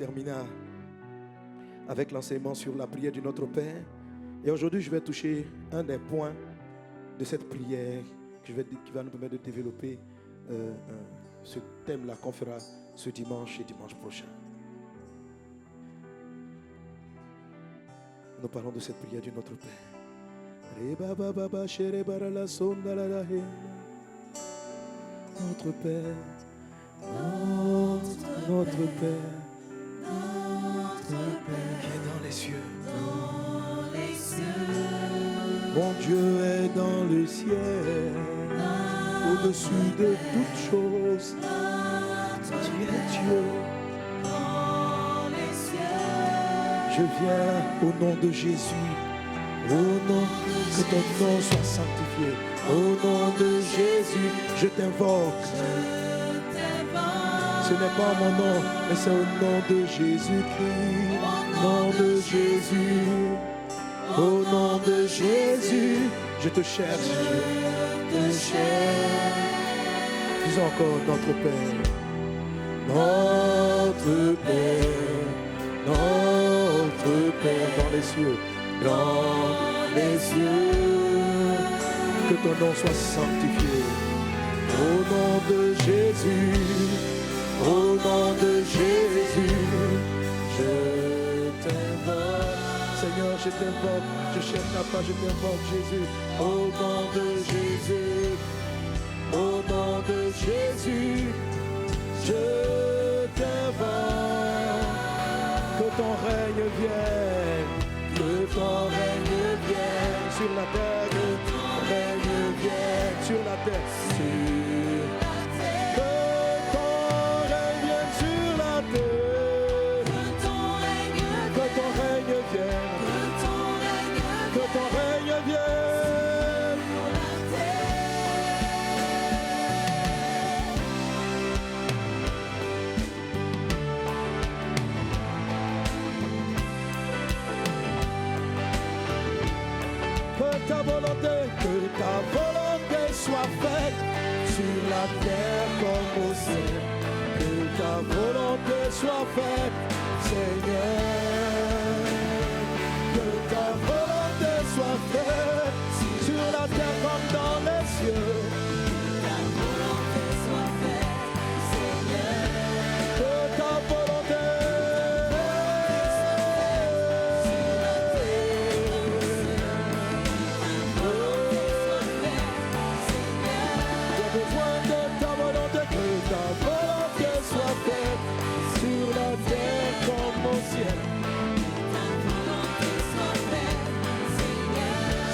terminé avec l'enseignement sur la prière du Notre Père. Et aujourd'hui, je vais toucher un des points de cette prière qui va nous permettre de développer ce thème-là qu'on fera ce dimanche et dimanche prochain. Nous parlons de cette prière du Notre Père. Notre Père, notre Père, qui est dans les cieux. Mon Dieu est dans le ciel, au-dessus de toutes choses. Tu es Dieu. Je viens au nom de Jésus. Au nom, que ton nom soit sanctifié. Au nom de Jésus, je t'invoque. Ce n'est pas mon nom, mais c'est au nom de Jésus-Christ. Au nom de Jésus. Au nom de Jésus, je te cherche. Je te cherche. Disons encore notre Père. Notre Père. Notre Père dans les cieux. Dans les cieux, que ton nom soit sanctifié. Au nom de Jésus, au nom de Jésus, je t'invoque. Seigneur, je t'invoque, je cherche ta part, je t'invoque Jésus. Au nom de Jésus, au nom de Jésus, je t'invoque. Que ton règne vienne. Que ton règne vienne sur la terre, que ton règne vienne sur la terre, que ton règne vienne sur la terre, que ton règne vienne, que ton règne vienne. Que ta volonté soit faite sur la terre comme au ciel. Que ta volonté soit faite, Seigneur. Que ta volonté soit faite sur la terre comme dans les cieux. Que ta volonté soit faite, Seigneur. Que ta volonté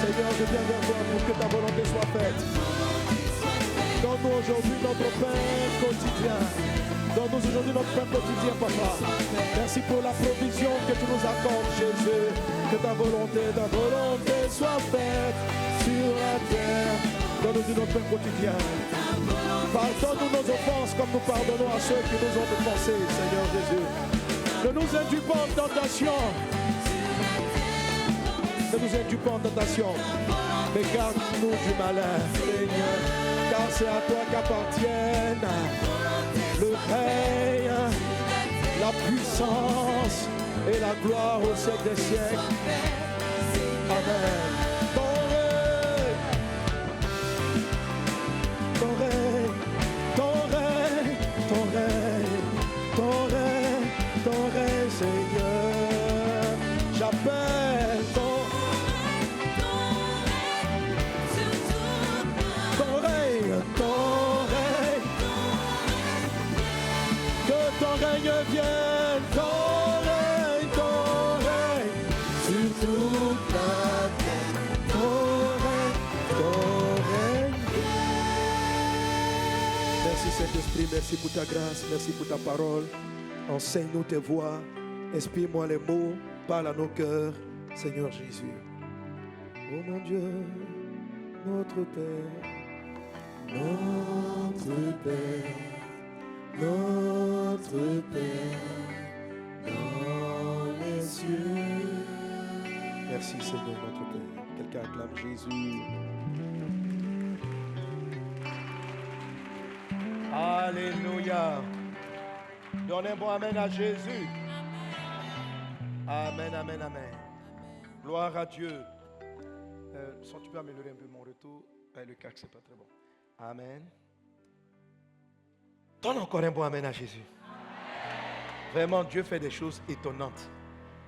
Seigneur, je viens vers toi pour que ta volonté soit faite. Donne-nous aujourd'hui notre pain quotidien. Donne-nous aujourd'hui notre pain quotidien, Papa. Merci pour la provision que tu nous accordes, Jésus. Que ta volonté soit faite sur la terre. Donne-nous notre pain quotidien. Pardonne-nous nos offenses comme nous pardonnons à ceux qui nous ont offensés, Seigneur Jésus. Ne nous induis pas en tentation. Ne nous induis pas en tentation, mais garde-nous du malin, Seigneur, car c'est à toi qu'appartiennent le règne, la puissance et la gloire au siècle des siècles. Amen. Ton règne, ton règne, ton règne, ton règne, ton règne, ton règne, Seigneur. J'appelle ton règne vienne, ton règne sur toute la terre, ton règne. Merci Saint-Esprit, merci pour ta grâce, merci pour ta parole. Enseigne-nous tes voies, inspire-moi les mots, parle à nos cœurs, Seigneur Jésus. Oh mon Dieu, notre Père, notre Père. Notre Père dans les cieux. Merci Seigneur notre Père. Quelqu'un acclame Jésus. Alléluia. Donnez un bon amen à Jésus. Amen, amen, amen. Gloire à Dieu. Si tu peux améliorer un peu mon retour. Le casque, c'est pas très bon. Amen. Donne encore un bon amen à Jésus. Vraiment, Dieu fait des choses étonnantes.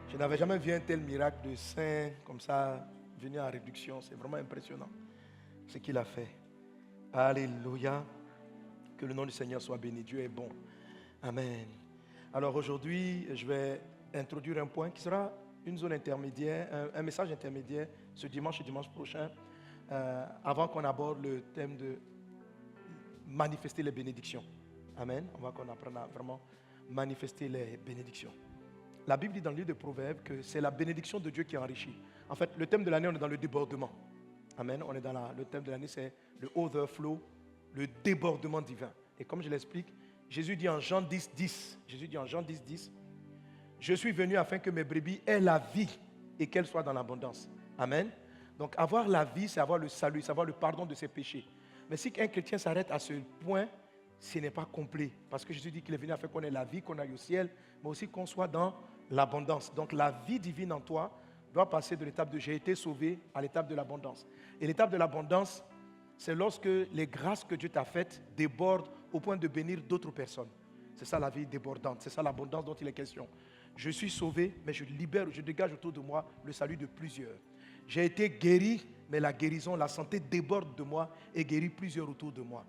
Je n'avais jamais vu un tel miracle de saint comme ça venir en réduction. C'est vraiment impressionnant ce qu'il a fait. Alléluia. Que le nom du Seigneur soit béni. Dieu est bon. Amen. Alors aujourd'hui, je vais introduire un point qui sera une zone intermédiaire, un message intermédiaire ce dimanche et dimanche prochain, avant qu'on aborde le thème de manifester les bénédictions. Amen. On va qu'on apprenne à vraiment manifester les bénédictions. La Bible dit dans le livre de Proverbes que c'est la bénédiction de Dieu qui enrichit. En fait, le thème de l'année, on est dans le débordement. Amen. On est dans le thème de l'année, c'est le overflow, le débordement divin. Et comme je l'explique, Jésus dit en Jean 10, 10, je suis venu afin que mes brebis aient la vie et qu'elles soient dans l'abondance. Amen. Donc avoir la vie, c'est avoir le salut, c'est avoir le pardon de ses péchés. Mais si un chrétien s'arrête à ce point, ce n'est pas complet. Parce que Jésus dit qu'il est venu afin qu'on ait la vie, qu'on aille au ciel, mais aussi qu'on soit dans l'abondance. Donc la vie divine en toi doit passer de l'étape de j'ai été sauvé à l'étape de l'abondance. Et l'étape de l'abondance, c'est lorsque les grâces que Dieu t'a faites débordent au point de bénir d'autres personnes. C'est ça la vie débordante, c'est ça l'abondance dont il est question. Je suis sauvé, mais je libère, je dégage autour de moi le salut de plusieurs. J'ai été guéri, mais la guérison, la santé déborde de moi et guérit plusieurs autour de moi.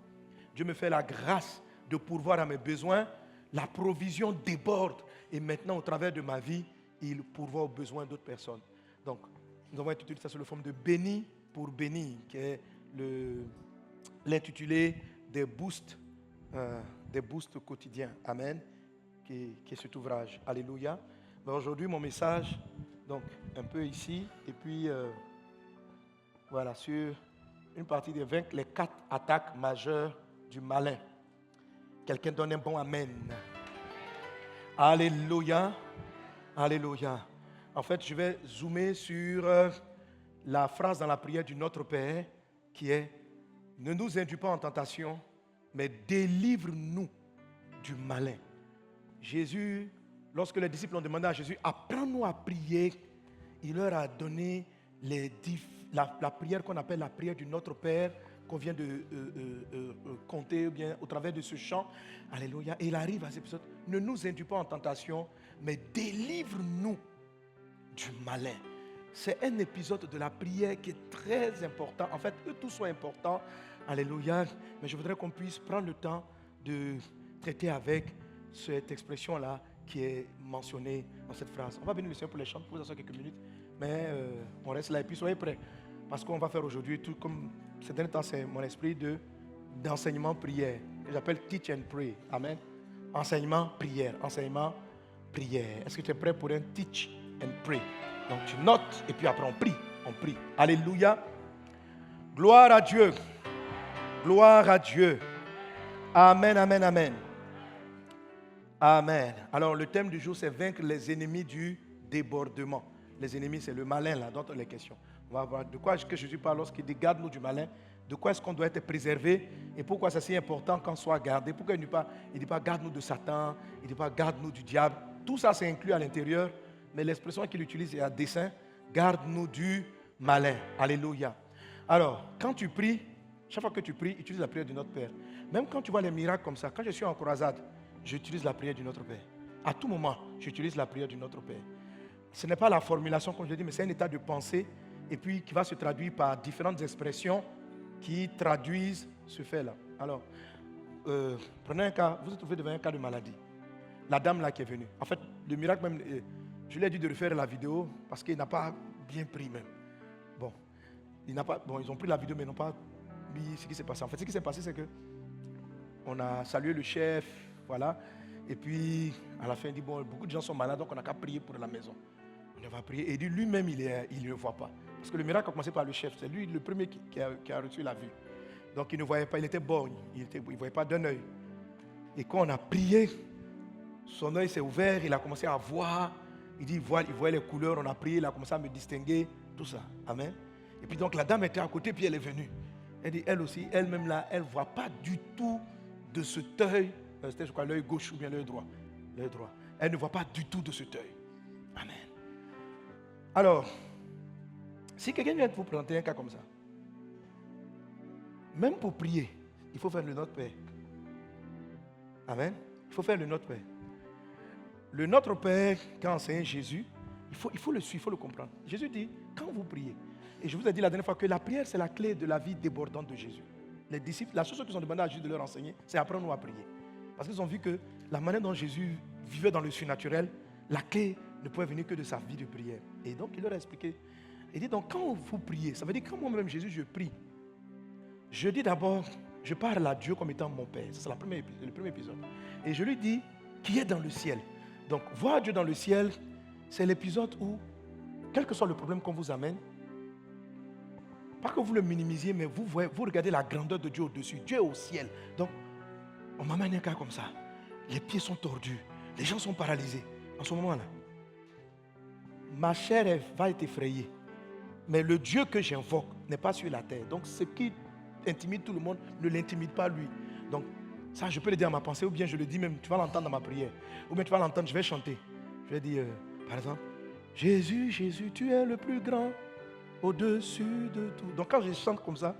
Dieu me fait la grâce de pourvoir à mes besoins, la provision déborde et maintenant au travers de ma vie, il pourvoit aux besoins d'autres personnes. Donc, nous avons intitulé ça sous la forme de béni pour bénir, qui est l'intitulé des boosts quotidiens. Amen. Qui est cet ouvrage. Alléluia. Mais aujourd'hui, mon message, donc un peu ici, et puis voilà, sur une partie des vaincre les 4 attaques majeures du malin. Quelqu'un donne un bon amen. Alléluia. Alléluia. En fait, je vais zoomer sur la phrase dans la prière du Notre Père qui est « Ne nous induis pas en tentation, mais délivre-nous du malin. » Jésus, lorsque les disciples ont demandé à Jésus « Apprends-nous à prier », il leur a donné la prière qu'on appelle la prière du Notre Père, qu'on vient de compter bien, au travers de ce chant. Alléluia. Et il arrive à cet épisode « Ne nous induis pas en tentation, mais délivre-nous du malin. » C'est un épisode de la prière qui est très important. En fait, eux tous sont importants. Alléluia. Mais je voudrais qu'on puisse prendre le temps de traiter avec cette expression-là qui est mentionnée dans cette phrase. On va bénir le Seigneur pour les chants, pour vous asseoir quelques minutes. Mais on reste là et puis soyez prêts. Parce qu'on va faire aujourd'hui, tout comme ces derniers temps, c'est mon esprit d'enseignement prière, que j'appelle teach and pray. Amen. Enseignement prière. Enseignement prière. Est-ce que tu es prêt pour un teach and pray? Donc tu notes et puis après on prie. On prie. Alléluia. Gloire à Dieu. Gloire à Dieu. Amen, amen, amen. Amen. Alors le thème du jour, c'est vaincre les ennemis du débordement. Les ennemis, c'est le malin là, dont on est question. On va voir de quoi que Jésus parle lorsqu'il dit garde-nous du malin. De quoi est-ce qu'on doit être préservé et pourquoi c'est si important qu'on soit gardé. Pourquoi il ne dit pas garde-nous de Satan, il ne dit pas garde-nous du diable. Tout ça c'est inclus à l'intérieur, mais l'expression qu'il utilise est à dessein. Garde-nous du malin. Alléluia. Alors, quand tu pries, chaque fois que tu pries, utilise la prière de notre Père. Même quand tu vois les miracles comme ça, quand je suis en croisade, j'utilise la prière du Notre Père. À tout moment, j'utilise la prière du Notre Père. Ce n'est pas la formulation, comme je l'ai dit, mais c'est un état de pensée et puis qui va se traduire par différentes expressions qui traduisent ce fait-là. Alors, prenez un cas, vous vous trouvez devant un cas de maladie. La dame là qui est venue. En fait, le miracle même, je lui ai dit de refaire la vidéo parce qu'il n'a pas bien pris même. Bon, ils ont pris la vidéo mais ils n'ont pas mis ce qui s'est passé. En fait, ce qui s'est passé, c'est que on a salué le chef, voilà. Et puis, à la fin, il dit, bon, beaucoup de gens sont malades, donc on n'a qu'à prier pour la maison. On va prier. Et lui-même, il ne le voit pas. Parce que le miracle a commencé par le chef. C'est lui le premier qui a reçu la vue. Donc, il ne voyait pas, il était borgne. Il ne voyait pas d'un œil. Et quand on a prié, son œil s'est ouvert, il a commencé à voir. Il dit, il voyait les couleurs, on a prié, il a commencé à me distinguer, tout ça. Amen. Et puis donc, la dame était à côté, puis elle est venue. Elle dit, elle aussi, elle-même là, elle ne voit pas du tout de cet œil. C'était, je crois, l'œil gauche ou bien l'œil droit. L'œil droit. Elle ne voit pas du tout de cet œil. Amen. Alors, si quelqu'un vient de vous présenter un cas comme ça, même pour prier, il faut faire le Notre Père. Amen. Il faut faire le Notre Père. Le Notre Père, qu'a enseigné Jésus, il faut le suivre, il faut le comprendre. Jésus dit, quand vous priez, et je vous ai dit la dernière fois que la prière, c'est la clé de la vie débordante de Jésus. Les disciples, la chose qu'ils ont demandé à Jésus de leur enseigner, c'est apprendre à prier. Parce qu'ils ont vu que la manière dont Jésus vivait dans le surnaturel, la clé ne pouvait venir que de sa vie de prière. Et donc, il leur a expliqué. Il dit, donc, quand vous priez, ça veut dire que moi-même, Jésus, je prie. Je dis d'abord, je parle à Dieu comme étant mon Père. C'est le premier épisode. Et je lui dis, qui est dans le ciel. Donc, voir Dieu dans le ciel, c'est l'épisode où, quel que soit le problème qu'on vous amène, pas que vous le minimisiez, mais vous regardez la grandeur de Dieu au-dessus. Dieu est au ciel. Donc, on m'amène un cas comme ça. Les pieds sont tordus. Les gens sont paralysés. En ce moment-là, ma chair va être effrayée. Mais le Dieu que j'invoque n'est pas sur la terre. Donc, ce qui intimide tout le monde ne l'intimide pas lui. Donc, ça, je peux le dire à ma pensée, ou bien je le dis même, tu vas l'entendre dans ma prière. Ou bien tu vas l'entendre, je vais chanter. Je vais dire, par exemple, Jésus, Jésus, tu es le plus grand au-dessus de tout. Donc, quand je chante comme ça,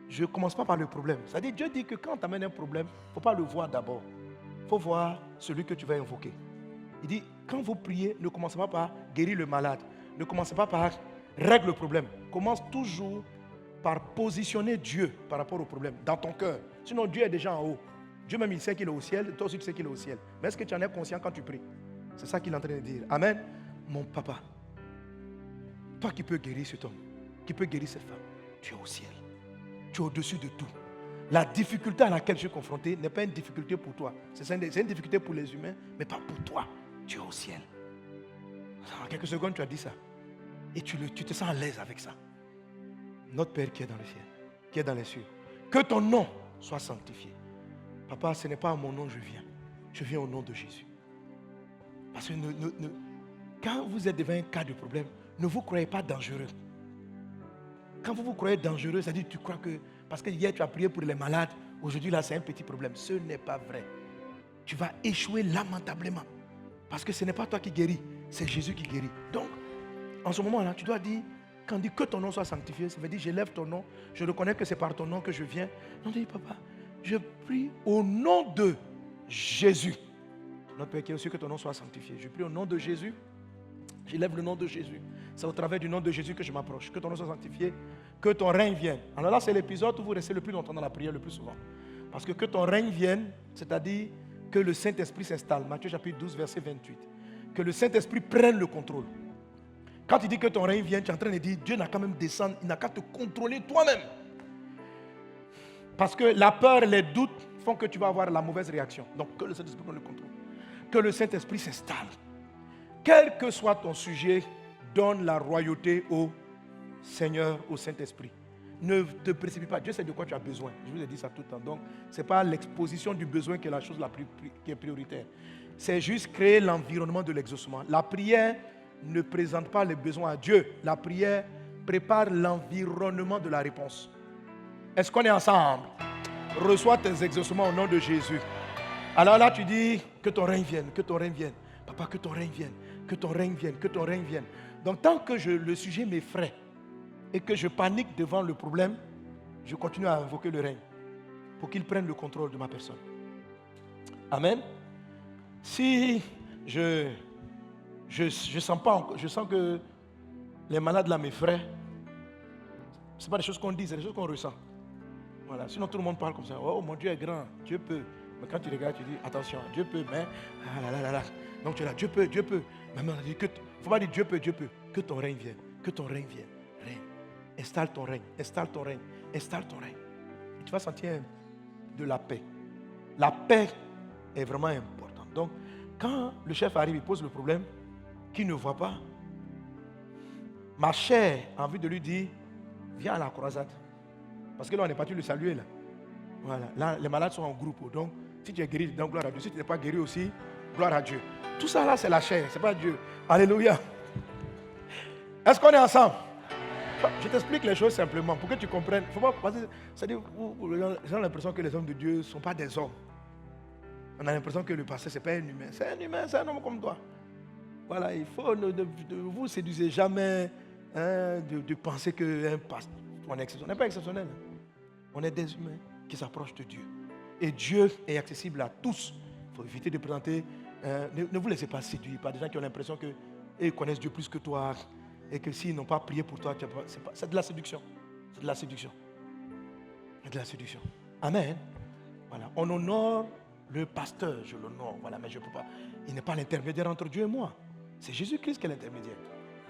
je ne commence pas par le problème. C'est-à-dire, Dieu dit que quand tu amènes un problème, il ne faut pas le voir d'abord. Il faut voir celui que tu vas invoquer. Il dit, quand vous priez, ne commencez pas par guérir le malade. Ne commencez pas par régler le problème. Commence toujours par positionner Dieu par rapport au problème dans ton cœur. Sinon, Dieu est déjà en haut. Dieu même, il sait qu'il est au ciel. Toi aussi, tu sais qu'il est au ciel. Mais est-ce que tu en es conscient quand tu pries? C'est ça qu'il est en train de dire. Amen. Mon papa, toi qui peux guérir cet homme, qui peut guérir cette femme, tu es au ciel. Tu es au-dessus de tout. La difficulté à laquelle je suis confronté n'est pas une difficulté pour toi. C'est une difficulté pour les humains, mais pas pour toi. Tu es au ciel. En quelques secondes, tu as dit ça. Et tu te sens à l'aise avec ça. Notre Père qui est dans le ciel, qui est dans les cieux, que ton nom soit sanctifié. Papa, ce n'est pas à mon nom que je viens. Je viens au nom de Jésus. Parce que quand vous êtes devant un cas de problème, ne vous croyez pas dangereux. Quand vous vous croyez dangereux, c'est-à-dire tu crois que, parce que hier tu as prié pour les malades, aujourd'hui là c'est un petit problème. Ce n'est pas vrai. Tu vas échouer lamentablement. Parce que ce n'est pas toi qui guéris, c'est Jésus qui guérit. Donc, en ce moment-là, tu dois dire, quand on dit que ton nom soit sanctifié, ça veut dire j'élève ton nom, je reconnais que c'est par ton nom que je viens. Non, dis papa, je prie au nom de Jésus. Notre Père qui est aussi, que ton nom soit sanctifié. Je prie au nom de Jésus. J'élève le nom de Jésus. C'est au travers du nom de Jésus que je m'approche. Que ton nom soit sanctifié. Que ton règne vienne. Alors là, c'est l'épisode où vous restez le plus longtemps dans la prière, le plus souvent. Parce que ton règne vienne, c'est-à-dire que le Saint-Esprit s'installe. Matthieu chapitre 12, verset 28. Que le Saint-Esprit prenne le contrôle. Quand tu dis que ton règne vienne, tu es en train de dire, Dieu n'a qu'à même descendre, il n'a qu'à te contrôler toi-même. Parce que la peur et les doutes font que tu vas avoir la mauvaise réaction. Donc que le Saint-Esprit prenne le contrôle. Que le Saint-Esprit s'installe. Quel que soit ton sujet, donne la royauté au Seigneur, au Saint-Esprit. Ne te précipite pas. Dieu sait de quoi tu as besoin. Je vous ai dit ça tout le temps. Donc, ce n'est pas l'exposition du besoin qui est la chose qui est prioritaire. C'est juste créer l'environnement de l'exaucement. La prière ne présente pas les besoins à Dieu. La prière prépare l'environnement de la réponse. Est-ce qu'on est ensemble? Reçois tes exaucements au nom de Jésus. Alors là, tu dis que ton règne vienne, que ton règne vienne. Papa, que ton règne vienne, que ton règne vienne, que ton règne vienne. Donc, tant que le sujet m'effraie et que je panique devant le problème, je continue à invoquer le règne pour qu'il prenne le contrôle de ma personne. Amen. Si je sens que les malades là m'effraient, ce n'est pas des choses qu'on dit, c'est des choses qu'on ressent. Voilà. Sinon, tout le monde parle comme ça. Oh, mon Dieu est grand, Dieu peut. Mais quand tu regardes, tu dis, attention, Dieu peut, mais... Ah là là là là. Donc tu es là, Dieu peut, Dieu peut. Mais il ne faut pas dire Dieu peut, Dieu peut. Que ton règne vienne, que ton règne vienne. Règne. Installe ton règne, installe ton règne, installe ton règne. Et tu vas sentir de la paix. La paix est vraiment importante. Donc, quand le chef arrive, il pose le problème, qu'il ne voit pas, ma chair a envie de lui dire, viens à la croisade. Parce que là, on est parti le saluer. Là. Voilà. Là, les malades sont en groupe. Donc, si tu es guéri, donc gloire à Dieu. Si tu n'es pas guéri aussi, gloire à Dieu. Tout ça là, c'est la chair, c'est pas Dieu. Alléluia. Est-ce qu'on est ensemble? Je t'explique les choses simplement pour que tu comprennes. Faut pas passer. C'est-à-dire, les gens ont l'impression que les hommes de Dieu ne sont pas des hommes. On a l'impression que le pasteur, ce n'est pas un humain. C'est un humain, c'est un homme comme toi. Voilà, il faut, ne vous séduisez jamais de penser qu'un pasteur, on est exceptionnel. On n'est pas exceptionnel. On est des humains qui s'approchent de Dieu. Et Dieu est accessible à tous. Il faut éviter de présenter. Ne vous laissez pas séduire par des gens qui ont l'impression qu'ils connaissent Dieu plus que toi. Et que s'ils n'ont pas prié pour toi, c'est de la séduction. C'est de la séduction. C'est de la séduction. Amen. Voilà. On honore le pasteur, je l'honore. Voilà, mais je ne peux pas. Il n'est pas l'intermédiaire entre Dieu et moi. C'est Jésus-Christ qui est l'intermédiaire.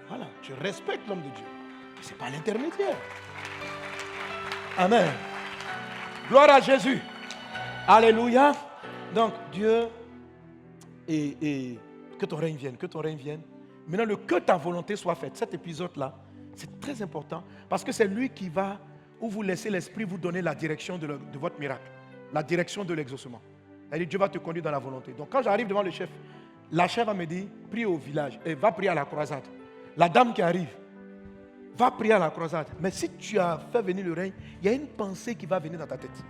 Voilà. Je respecte l'homme de Dieu. Mais ce n'est pas l'intermédiaire. Amen. Gloire à Jésus. Alléluia. Donc, Dieu, et que ton règne vienne, que ton règne vienne. Maintenant, que ta volonté soit faite. Cet épisode-là, c'est très important parce que c'est lui qui va, où vous laissez l'Esprit vous donner la direction de votre miracle, la direction de l'exaucement. C'est-à-dire, Dieu va te conduire dans la volonté. Donc, quand j'arrive devant le chef, la chef va me dire, prie au village et va prier à la croisade. La dame qui arrive, va prier à la croisade. Mais si tu as fait venir le règne, il y a une pensée qui va venir dans ta tête.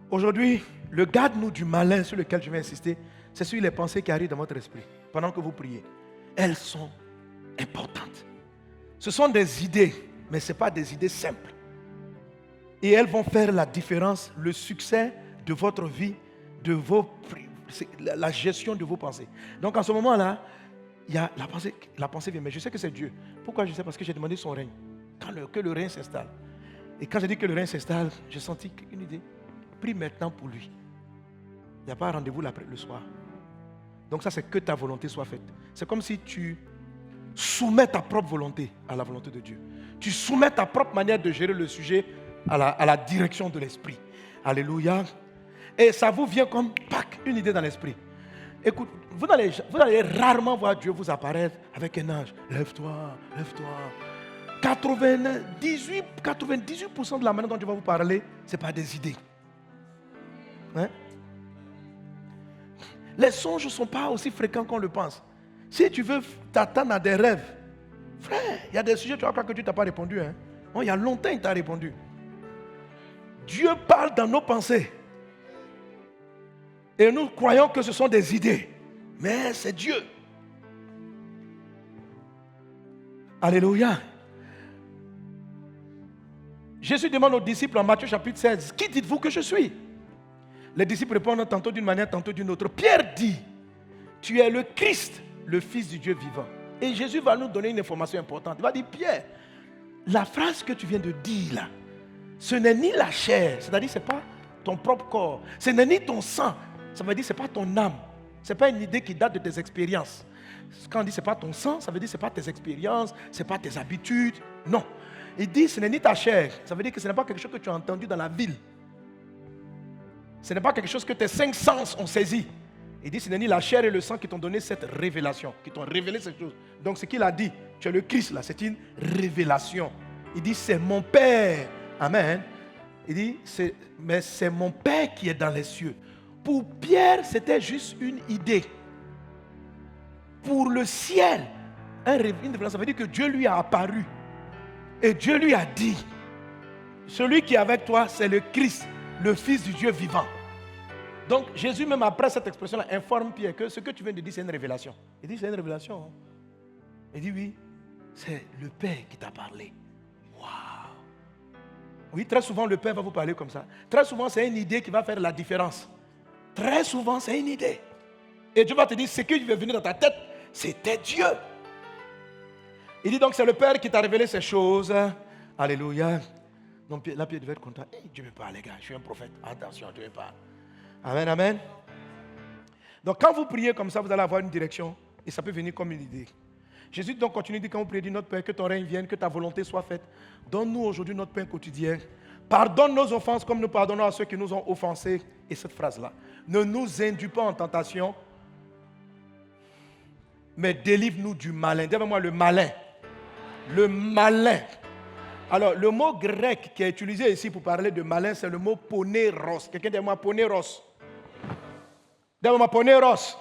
Aujourd'hui, le garde-nous du malin sur lequel je vais insister, c'est sur les pensées qui arrivent dans votre esprit pendant que vous priez. Elles sont importantes. Ce sont des idées, mais ce n'est pas des idées simples. Et elles vont faire la différence, le succès de votre vie, de la gestion de vos pensées. Donc en ce moment-là, il y a la pensée vient, mais je sais que c'est Dieu. Pourquoi je sais? Parce que j'ai demandé son règne. Que le règne s'installe. Et quand j'ai dit que le règne s'installe, j'ai senti une idée. Prie maintenant pour lui. Il n'y a pas un rendez-vous le soir. Donc ça, c'est que ta volonté soit faite. C'est comme si tu soumets ta propre volonté à la volonté de Dieu. Tu soumets ta propre manière de gérer le sujet à la direction de l'esprit. Alléluia. Et ça vous vient comme une idée dans l'esprit. Écoute, vous allez rarement voir Dieu vous apparaître avec un ange. Lève-toi, lève-toi. 98% de la manière dont Dieu va vous parler, ce n'est pas des idées. Hein? Les songes ne sont pas aussi fréquents qu'on le pense. Si tu veux t'attendre à des rêves, frère, il y a des sujets, tu vas croire que Dieu ne t'a pas répondu. Hein? Non, il y a longtemps, il t'a répondu. Dieu parle dans nos pensées. Et nous croyons que ce sont des idées. Mais c'est Dieu. Alléluia. Jésus demande aux disciples en Matthieu chapitre 16, qui dites-vous que je suis? Les disciples répondent tantôt d'une manière, tantôt d'une autre. Pierre dit, tu es le Christ, le Fils du Dieu vivant. Et Jésus va nous donner une information importante. Il va dire, Pierre, la phrase que tu viens de dire là, ce n'est ni la chair, c'est-à-dire ce n'est pas ton propre corps, ce n'est ni ton sang, ça veut dire ce n'est pas ton âme, ce n'est pas une idée qui date de tes expériences. Quand on dit ce n'est pas ton sang, ça veut dire ce n'est pas tes expériences, ce n'est pas tes habitudes, non. Il dit ce n'est ni ta chair, ça veut dire que ce n'est pas quelque chose que tu as entendu dans la ville. Ce n'est pas quelque chose que tes 5 sens ont saisi. Il dit ce n'est ni la chair et le sang qui t'ont donné cette révélation, qui t'ont révélé cette chose. Donc ce qu'il a dit, tu es le Christ là, c'est une révélation. Il dit c'est mon Père. Amen. Il dit mais c'est mon Père qui est dans les cieux. Pour Pierre, c'était juste une idée. Pour le ciel, une révélation, ça veut dire que Dieu lui a apparu. Et Dieu lui a dit, celui qui est avec toi, c'est le Christ, le Fils du Dieu vivant. Donc Jésus, même après cette expression-là, informe Pierre que ce que tu viens de dire, c'est une révélation. Il dit, c'est une révélation. Hein? Il dit, oui, c'est le Père qui t'a parlé. Waouh! Oui, très souvent, le Père va vous parler comme ça. Très souvent, c'est une idée qui va faire la différence. Très souvent, c'est une idée. Et Dieu va te dire, ce qui va venir dans ta tête, c'était Dieu. Il dit donc, c'est le Père qui t'a révélé ces choses. Alléluia. Donc là, Pierre devait être content. Hey, Dieu me parle, les gars, je suis un prophète. Attention, Dieu me parle. Amen, amen. Donc quand vous priez comme ça, vous allez avoir une direction. Et ça peut venir comme une idée. Jésus donc continue de dire, quand vous priez, dit, notre Père, que ton règne vienne, que ta volonté soit faite. Donne-nous aujourd'hui notre pain quotidien. Pardonne nos offenses comme nous pardonnons à ceux qui nous ont offensés. Et cette phrase-là, ne nous induis pas en tentation, mais délivre-nous du malin. Dis avec moi le malin. Le malin. Alors, le mot grec qui est utilisé ici pour parler de malin, c'est le mot poneros. Quelqu'un dit moi poneros. Dis-moi poneros.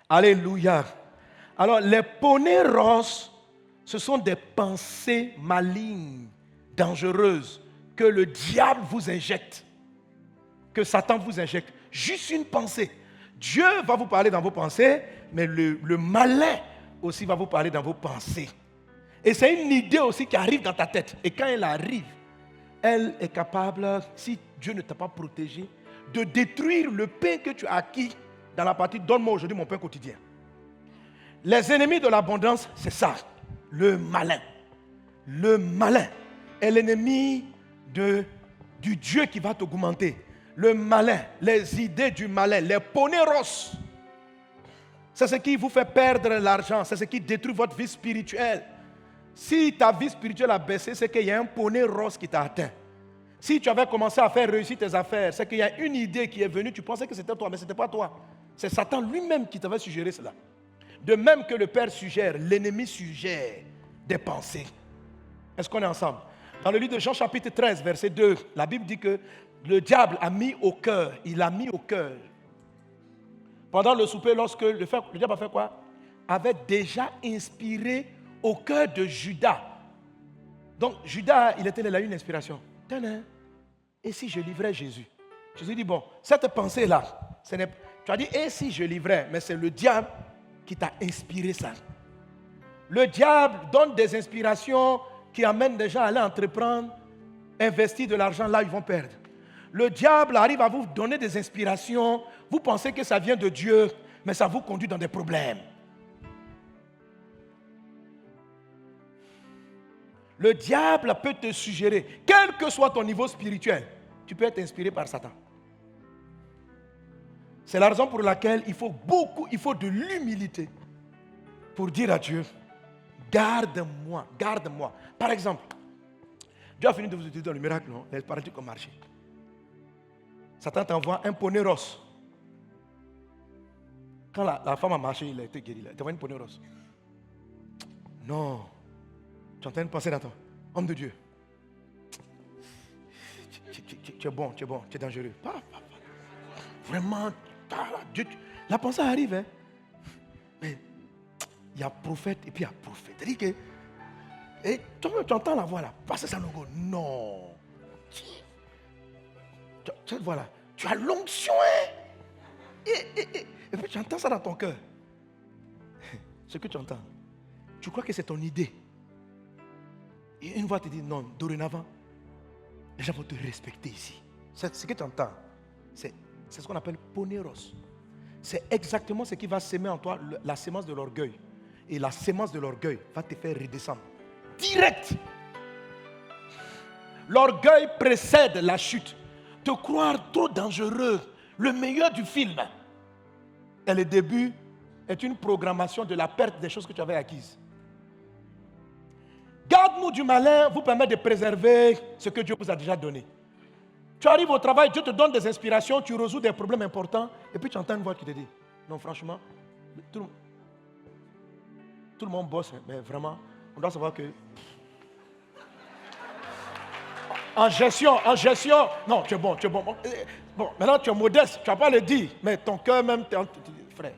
Alléluia. Alors, les poneros, ce sont des pensées malignes, dangereuses, que le diable vous injecte, que Satan vous injecte. Juste une pensée. Dieu va vous parler dans vos pensées, mais le malin aussi va vous parler dans vos pensées. Et c'est une idée aussi qui arrive dans ta tête. Et quand elle arrive, elle est capable, si Dieu ne t'a pas protégé, de détruire le pain que tu as acquis dans la partie « Donne-moi aujourd'hui mon pain quotidien ». Les ennemis de l'abondance, c'est ça, le malin. Le malin est l'ennemi du Dieu qui va t'augmenter. Le malin, les idées du malin, les poneros, c'est ce qui vous fait perdre l'argent, c'est ce qui détruit votre vie spirituelle. Si ta vie spirituelle a baissé, c'est qu'il y a un poney rose qui t'a atteint. Si tu avais commencé à faire réussir tes affaires, c'est qu'il y a une idée qui est venue, tu pensais que c'était toi, mais ce n'était pas toi. C'est Satan lui-même qui t'avait suggéré cela. De même que le Père suggère, l'ennemi suggère des pensées. Est-ce qu'on est ensemble? Dans le livre de Jean chapitre 13, verset 2, la Bible dit que le diable a mis au cœur, il a mis au cœur. Pendant le souper, lorsque le diable a fait quoi? Avait déjà inspiré au cœur de Judas. Donc Judas, il a eu une inspiration. Et si je livrais Jésus? Jésus dit, bon, cette pensée-là, tu as dit, et si je livrais? Mais c'est le diable qui t'a inspiré ça. Le diable donne des inspirations qui amènent des gens à aller entreprendre, investir de l'argent là où ils vont perdre. Le diable arrive à vous donner des inspirations, vous pensez que ça vient de Dieu, mais ça vous conduit dans des problèmes. Le diable peut te suggérer, quel que soit ton niveau spirituel, tu peux être inspiré par Satan. C'est la raison pour laquelle il faut de l'humilité pour dire à Dieu, garde-moi, garde-moi. Par exemple, Dieu a fini de vous utiliser dans le miracle, non? Les paralytiques ont marché. Satan t'envoie un poney rose. Quand la femme a marché, il a été guéri. Il t'envoie une poney rose. Non. Tu es en train de penser dans toi, homme de Dieu. Tu es bon, tu es dangereux. Vraiment, Dieu, la pensée arrive. Hein? Mais il y a prophète et puis il y a prophète. C'est-à-dire que et tu entends la voix là, passe ça logo. Non. Cette voix là, tu as l'onction. Hein? Et puis tu entends ça dans ton cœur. Ce que tu entends, tu crois que c'est ton idée. Et une voix te dit non, dorénavant, les gens vont te respecter ici. C'est ce que tu entends. C'est ce qu'on appelle poneros. C'est exactement ce qui va semer en toi la sémence de l'orgueil. Et la sémence de l'orgueil va te faire redescendre. Direct. L'orgueil précède la chute. Te croire trop dangereux, le meilleur du film. Et le début est une programmation de la perte des choses que tu avais acquises. Garde-nous du malin vous permet de préserver ce que Dieu vous a déjà donné. Tu arrives au travail, Dieu te donne des inspirations, tu résous des problèmes importants, et puis tu entends une voix qui te dit, non franchement, tout le monde bosse, mais vraiment, on doit savoir que... En gestion, non, tu es bon. Bon, maintenant tu es modeste, tu ne vas pas le dire, mais ton cœur même, frère.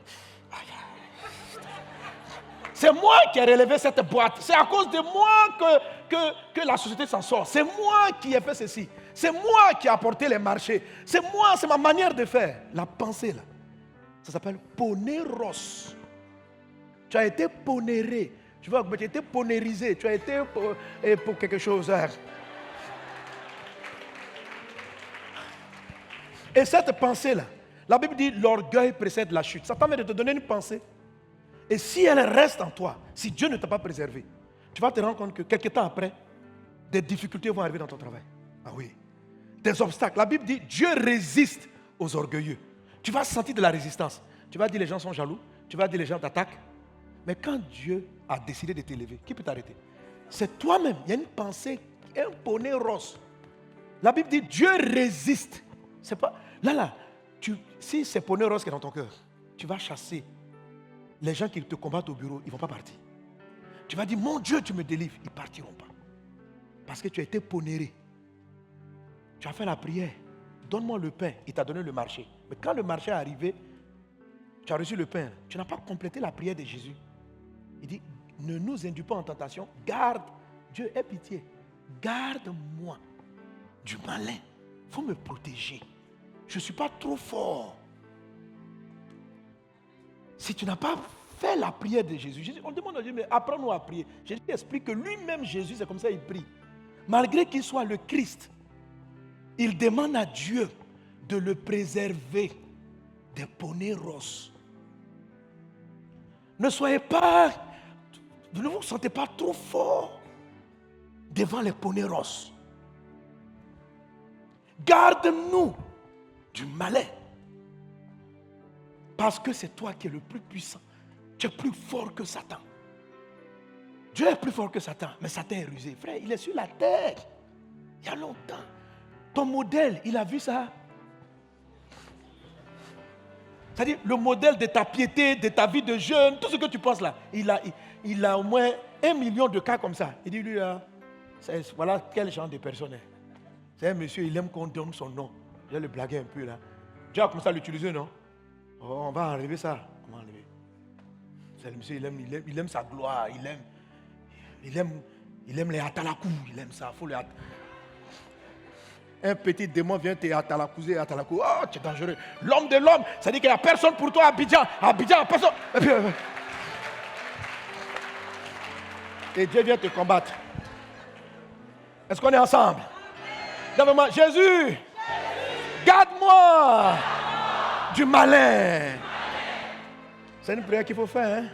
C'est moi qui ai relevé cette boîte. C'est à cause de moi que la société s'en sort. C'est moi qui ai fait ceci. C'est moi qui ai apporté les marchés. C'est moi, c'est ma manière de faire. La pensée là, ça s'appelle poneros. Tu as été ponéré. Tu vois, tu as été ponérisé. Tu as été pour quelque chose. Et cette pensée là, la Bible dit l'orgueil précède la chute. Satan vient de te donner une pensée. Et si elle reste en toi, si Dieu ne t'a pas préservé, tu vas te rendre compte que quelques temps après, des difficultés vont arriver dans ton travail. Ah oui. Des obstacles. La Bible dit Dieu résiste aux orgueilleux. Tu vas sentir de la résistance. Tu vas dire les gens sont jaloux. Tu vas dire les gens t'attaquent. Mais quand Dieu a décidé de t'élever, qui peut t'arrêter? C'est toi-même. Il y a une pensée, un poney rose. La Bible dit Dieu résiste. C'est pas. Là, si c'est poney rose qui est dans ton cœur, tu vas chasser. Les gens qui te combattent au bureau, ils ne vont pas partir. Tu vas dire, mon Dieu, tu me délivres. Ils ne partiront pas. Parce que tu as été ponéré. Tu as fait la prière. Donne-moi le pain. Il t'a donné le marché. Mais quand le marché est arrivé, tu as reçu le pain. Tu n'as pas complété la prière de Jésus. Il dit, ne nous induis pas en tentation. Garde. Dieu, aie pitié. Garde-moi du malin. Il faut me protéger. Je ne suis pas trop fort. Si tu n'as pas fait la prière de Jésus, on demande à Dieu, mais apprends-nous à prier. Jésus explique que lui-même, Jésus, c'est comme ça qu'il prie. Malgré qu'il soit le Christ, il demande à Dieu de le préserver des poneros. Ne vous sentez pas trop fort devant les poneros. Garde-nous du malin. Parce que c'est toi qui es le plus puissant. Tu es plus fort que Satan. Dieu est plus fort que Satan, mais Satan est rusé. Frère, il est sur la terre. Il y a longtemps. Ton modèle, il a vu ça. C'est-à-dire, le modèle de ta piété, de ta vie de jeune, tout ce que tu penses là, il a au moins 1 million de cas comme ça. Il dit, lui là, voilà quel genre de personne est. C'est un monsieur, il aime qu'on donne son nom. Je vais le blaguer un peu là. Dieu a commencé à l'utiliser, non? Oh, on va enlever ça. On va enlever. C'est le monsieur, il aime sa gloire, il aime les atalakou, il aime ça. Faut les un petit démon vient te atalakouser, oh, tu es dangereux. L'homme de l'homme, ça dit qu'il n'y a personne pour toi à Abidjan. Abidjan, personne. Et Dieu vient te combattre. Est-ce qu'on est ensemble? Donne-moi, Jésus, garde-moi du malin. C'est une prière qu'il faut faire. Hein?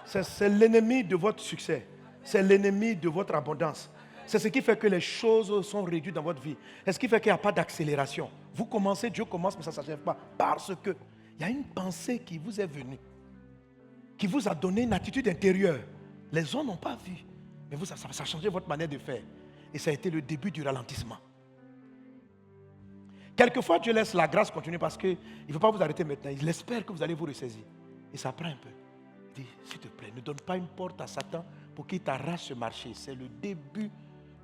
C'est l'ennemi de votre succès. C'est l'ennemi de votre abondance. C'est ce qui fait que les choses sont réduites dans votre vie. C'est ce qui fait qu'il n'y a pas d'accélération. Vous commencez, Dieu commence, mais ça ne s'achève pas. Parce qu'il y a une pensée qui vous est venue, qui vous a donné une attitude intérieure. Les hommes n'ont pas vu. Mais vous, ça a changé votre manière de faire. Et ça a été le début du ralentissement. Quelquefois, Dieu laisse la grâce continuer parce qu'il ne veut pas vous arrêter maintenant. Il espère que vous allez vous ressaisir. Et ça prend un peu. Il dit, s'il te plaît, ne donne pas une porte à Satan pour qu'il t'arrache ce marché. C'est le début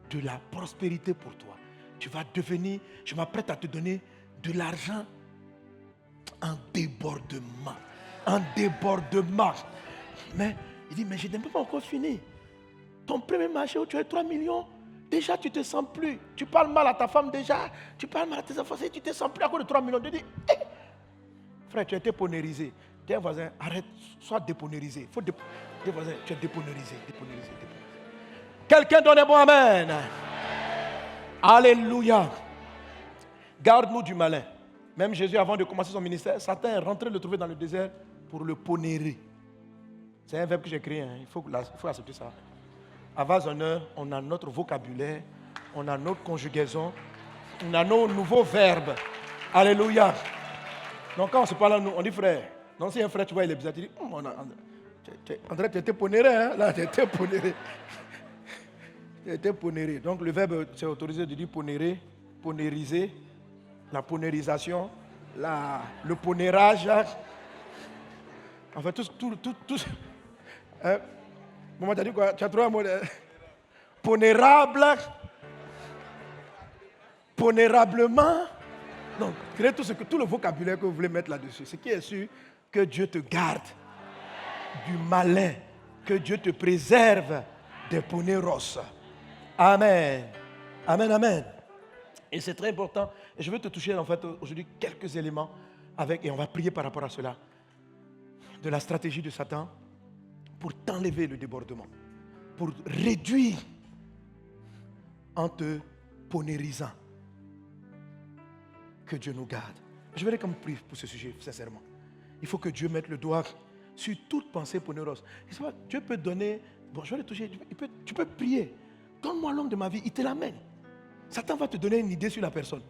de la prospérité pour toi. Tu vas devenir, je m'apprête à te donner de l'argent en débordement. En débordement. Mais il dit, mais je n'ai pas encore fini. Ton premier marché où tu as 3 millions, déjà tu ne te sens plus. Tu parles mal à ta femme déjà. Tu parles mal à tes enfants. Tu ne te sens plus à cause de 3 millions. Tu dis, frère, tu as été ponérisé. Dis à un voisin, arrête, sois déponérisé. Dis à un voisin, tu es déponérisé. Quelqu'un donne un bon amen. Alléluia. Garde-nous du malin. Même Jésus, avant de commencer son ministère, Satan est rentré le trouver dans le désert pour le ponérer. C'est un verbe que j'ai créé. Hein. Il faut accepter ça. À vase honneur, on a notre vocabulaire, on a notre conjugaison, on a nos nouveaux verbes. Alléluia. Donc quand on se parle, on dit frère. Non, si un frère, tu vois, il est bizarre, tu dis, André, tu étais ponéré, hein? Là, tu étais ponéré. Tu étais ponéré. Donc le verbe, c'est autorisé de dire ponérer, ponériser, la ponérisation, le ponérage. En fait, tout. Hein? Maman, tu as dit quoi? Tu as trouvé un mot ponérable, ponérablement. Donc, créez tout le vocabulaire que vous voulez mettre là-dessus. Ce qui est sûr, que Dieu te garde du malin, que Dieu te préserve des ponéros. Amen. Amen, amen. Et c'est très important. Et je veux te toucher en fait aujourd'hui quelques éléments et on va prier par rapport à cela, de la stratégie de Satan pour t'enlever le débordement, pour réduire en te ponérisant. Que Dieu nous garde. Je vais comme prier pour ce sujet, sincèrement. Il faut que Dieu mette le doigt sur toute pensée ponéreuse. Dieu peut donner, bon, je vais le toucher, tu peux prier. Donne-moi l'homme de ma vie, il te l'amène. Satan va te donner une idée sur la personne.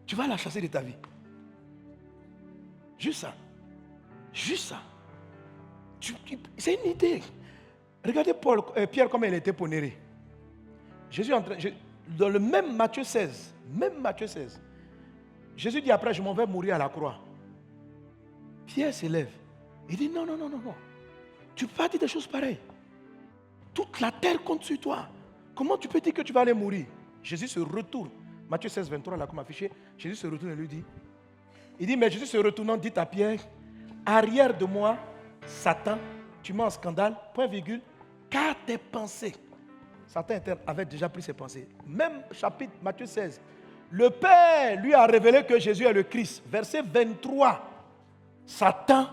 Tu vas la chasser de ta vie. Juste ça. Juste ça. C'est une idée. Regardez Pierre comme il était ponéré. Jésus dans le même Matthieu 16, Jésus dit après, je m'en vais mourir à la croix. Pierre s'élève. Il dit non. Tu ne peux pas dire des choses pareilles. Toute la terre compte sur toi. Comment tu peux dire que tu vas aller mourir? Jésus se retourne. Matthieu 16, 23, là comme affiché. Jésus se retourne et lui dit. Il dit, mais Jésus se retournant dit à Pierre, arrière de moi, Satan, tu mets en scandale, point virgule, car tes pensées. Satan avait déjà pris ses pensées. Même chapitre Matthieu 16. Le Père lui a révélé que Jésus est le Christ. Verset 23. Satan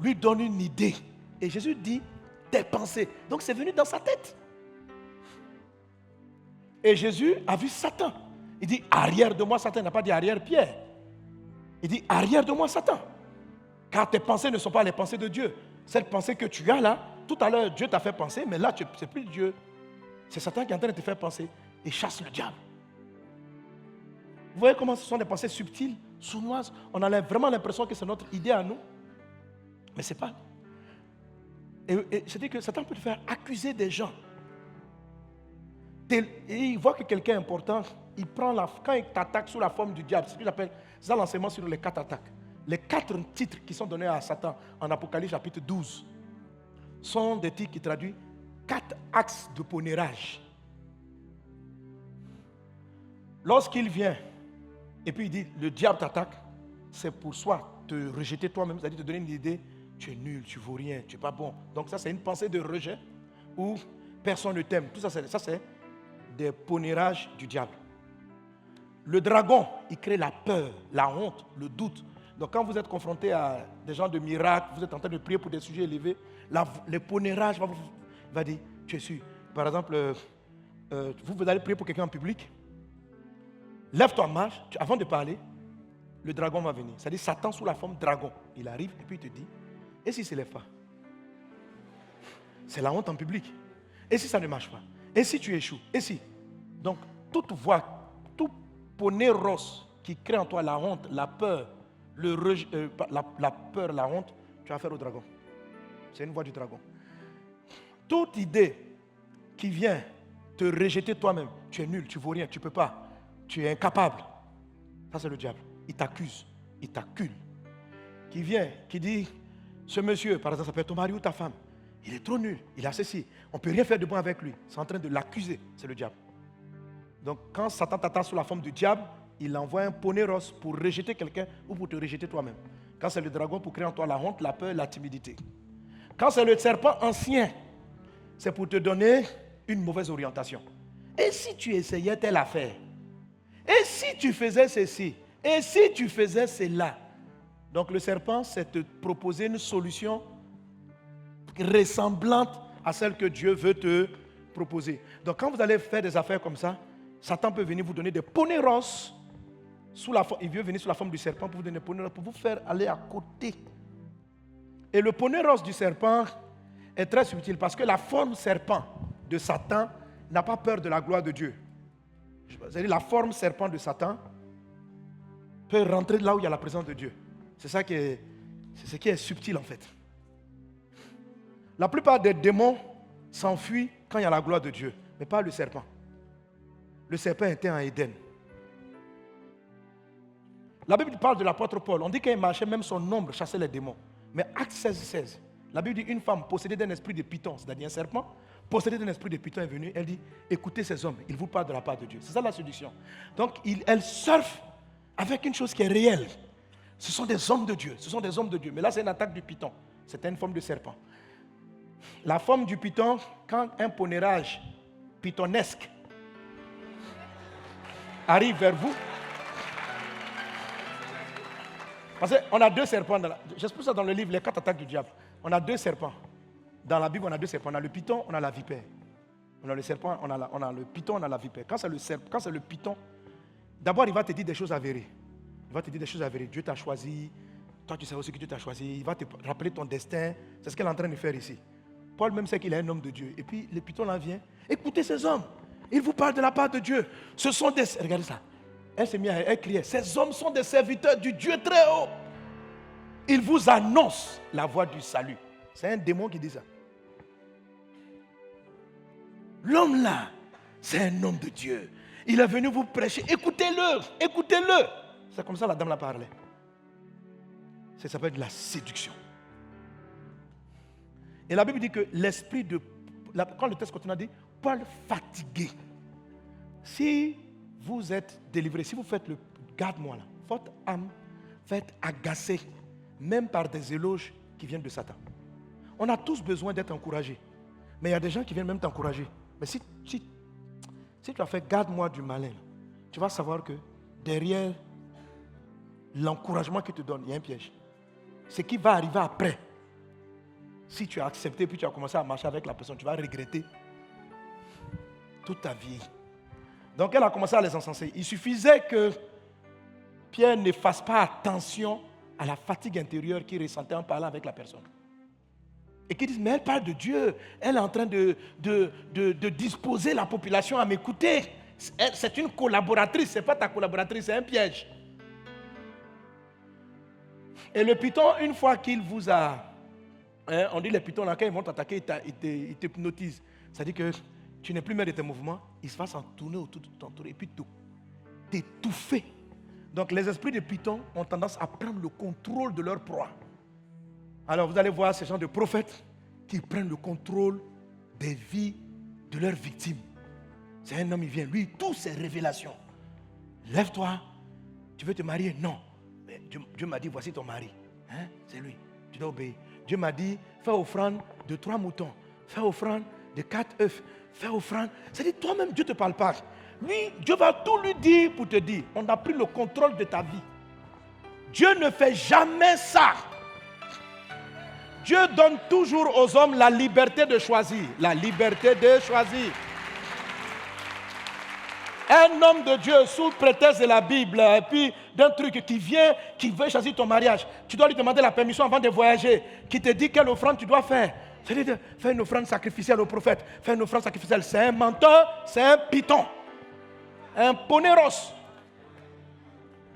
lui donne une idée. Et Jésus dit tes pensées. Donc c'est venu dans sa tête. Et Jésus a vu Satan. Il dit arrière de moi Satan. Il n'a pas dit arrière Pierre. Il dit arrière de moi Satan. Car tes pensées ne sont pas les pensées de Dieu. Cette pensée que tu as là, tout à l'heure Dieu t'a fait penser, mais là ce n'est plus Dieu. C'est Satan qui est en train de te faire penser. Et chasse le diable. Vous voyez comment ce sont des pensées subtiles, sournoises. On a vraiment l'impression que c'est notre idée à nous. Mais ce n'est pas. Et c'est-à-dire que Satan peut te faire accuser des gens. Et il voit que quelqu'un est important, il prend quand il t'attaque sous la forme du diable, c'est ce que j'appelle, c'est ça l'enseignement sur les 4 attaques. Les 4 titres qui sont donnés à Satan en Apocalypse chapitre 12 sont des titres qui traduisent 4 axes de ponnérage. Lorsqu'il vient et puis il dit le diable t'attaque, c'est pour soit te rejeter toi-même, c'est-à-dire te donner une idée, tu es nul, tu ne vaux rien, tu n'es pas bon. Donc ça c'est une pensée de rejet où personne ne t'aime. Tout ça c'est des ponnérages du diable. Le dragon, il crée la peur, la honte, le doute. Donc quand vous êtes confronté à des gens de miracles, vous êtes en train de prier pour des sujets élevés, le ponérage va dire, tu es sûr. Par exemple, vous allez prier pour quelqu'un en public, lève-toi en marche, avant de parler, le dragon va venir. C'est-à-dire Satan sous la forme dragon. Il arrive et puis il te dit, et si ce n'est pas? C'est la honte en public. Et si ça ne marche pas? Et si tu échoues? Et si? Donc, toute voix, tout ponéros qui crée en toi la honte, la peur, la peur, la honte, tu vas faire au dragon. C'est une voix du dragon. Toute idée qui vient te rejeter toi-même, tu es nul, tu ne vaux rien, tu ne peux pas, tu es incapable. Ça, c'est le diable. Il t'accuse, il t'accule. Qui vient, qui dit, ce monsieur, par exemple, ça peut être ton mari ou ta femme, il est trop nul, il a ceci, on ne peut rien faire de bon avec lui. C'est en train de l'accuser, c'est le diable. Donc, quand Satan t'attend sous la forme du diable, il envoie un ponéros pour rejeter quelqu'un ou pour te rejeter toi-même. Quand c'est le dragon, pour créer en toi la honte, la peur, la timidité. Quand c'est le serpent ancien, c'est pour te donner une mauvaise orientation. Et si tu essayais telle affaire? Et si tu faisais ceci? Et si tu faisais cela? Donc le serpent, c'est te proposer une solution ressemblante à celle que Dieu veut te proposer. Donc quand vous allez faire des affaires comme ça, Satan peut venir vous donner des ponéros. Il veut venir sous la forme du serpent pour vous donner des ponéros, pour vous faire aller à côté. Et le ponéros du serpent est très subtil parce que la forme serpent de Satan n'a pas peur de la gloire de Dieu. C'est-à-dire la forme serpent de Satan peut rentrer là où il y a la présence de Dieu. C'est ce qui est subtil en fait. La plupart des démons s'enfuient quand il y a la gloire de Dieu, mais pas le serpent. Le serpent était en Éden. La Bible parle de l'apôtre Paul. On dit qu'il marchait, même son ombre chassait les démons. Mais Acte 16, la Bible dit une femme possédée d'un esprit de python, c'est-à-dire un serpent, possédée d'un esprit de python est venue. Elle dit, écoutez ces hommes, ils vous parlent de la part de Dieu. C'est ça la séduction. Donc elle surfe avec une chose qui est réelle. Ce sont des hommes de Dieu. Ce sont des hommes de Dieu. Mais là, c'est une attaque du python. C'était une forme de serpent. La forme du python, quand un ponnérage pythonesque arrive vers vous, parce qu'on a 2 serpents. J'explique ça dans le livre, les 4 attaques du diable. On a 2 serpents. Dans la Bible, on a 2 serpents. On a le python, on a la vipère. On a le serpent, on a le python, on a la vipère. Quand c'est le python, d'abord, il va te dire des choses avérées. Il va te dire des choses avérées. Dieu t'a choisi. Toi, tu sais aussi que Dieu t'a choisi. Il va te rappeler ton destin. C'est ce qu'elle est en train de faire ici. Paul même sait qu'il est un homme de Dieu. Et puis, le python là vient. Écoutez ces hommes. Ils vous parlent de la part de Dieu. Ce sont des... Regardez ça. Elle s'est mise à crier. Ces hommes sont des serviteurs du Dieu très haut. Ils vous annoncent la voie du salut. C'est un démon qui dit ça. L'homme là, c'est un homme de Dieu. Il est venu vous prêcher. Écoutez-le, écoutez-le. C'est comme ça la dame l'a parlé. Ça s'appelle de la séduction. Et la Bible dit que l'esprit de... Quand le texte continue, on dit, Paul fatigué. Si vous êtes délivré, si vous faites le garde-moi là, votre âme va être agacée, même par des éloges qui viennent de Satan. On a tous besoin d'être encouragés. Mais il y a des gens qui viennent même t'encourager. Mais si tu as fait garde-moi du malin, tu vas savoir que derrière l'encouragement qu'il te donne, il y a un piège. ce qui va arriver après, si tu as accepté puis tu as commencé à marcher avec la personne, tu vas regretter toute ta vie. Donc elle a commencé à les encenser. Il suffisait que Pierre ne fasse pas attention à la fatigue intérieure qu'il ressentait en parlant avec la personne. Et qu'il dise, mais elle parle de Dieu, elle est en train de disposer la population à m'écouter. C'est une collaboratrice, ce n'est pas ta collaboratrice, c'est un piège. Et le python, une fois qu'il vous a... on dit les pythons, là, quand ils vont t'attaquer, ils t'hypnotisent. C'est-à-dire que tu n'es plus maître de tes mouvements, ils se fassent en tourner autour de ton tour et puis t'étouffer. Donc les esprits de python ont tendance à prendre le contrôle de leur proie. Alors vous allez voir ces gens de prophètes qui prennent le contrôle des vies de leurs victimes. C'est un homme, il vient, lui, toutes ses révélations. Lève-toi, tu veux te marier? Non. Mais Dieu m'a dit, voici ton mari. Hein? C'est lui, tu dois obéir. Dieu m'a dit, fais offrande de 3 moutons, fais offrande de 4 œufs, fais offrande. C'est-à-dire, toi-même, Dieu ne te parle pas. Lui, Dieu va tout lui dire pour te dire, on a pris le contrôle de ta vie. Dieu ne fait jamais ça. Dieu donne toujours aux hommes la liberté de choisir. La liberté de choisir. Un homme de Dieu, sous prétexte de la Bible, et puis d'un truc qui vient, qui veut choisir ton mariage, tu dois lui demander la permission avant de voyager, qui te dit quelle offrande tu dois faire. C'est-à-dire, fais une offrande sacrificielle au prophète, fais une offrande sacrificielle. C'est un menteur, c'est un python, un ponéros.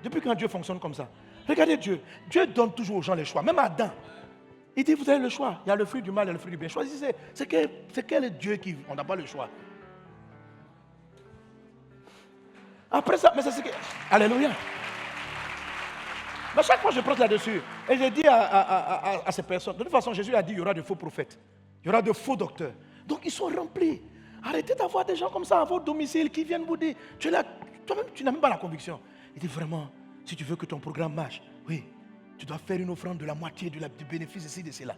Depuis quand Dieu fonctionne comme ça? Regardez Dieu. Dieu donne toujours aux gens les choix, même à Adam. Il dit, vous avez le choix. Il y a le fruit du mal et le fruit du bien. Choisissez. C'est quel Dieu qui... On n'a pas le choix. Après ça, mais c'est ce que... Alléluia. Mais chaque fois, je prends là-dessus. Et je dis à ces personnes, de toute façon, Jésus a dit, il y aura de faux prophètes. Il y aura de faux docteurs. Donc, ils sont remplis. Arrêtez d'avoir des gens comme ça à votre domicile qui viennent vous dire, toi-même, tu n'as même pas la conviction. Il dit, vraiment, si tu veux que ton programme marche, oui, tu dois faire une offrande de la moitié du bénéfice ici, de cela.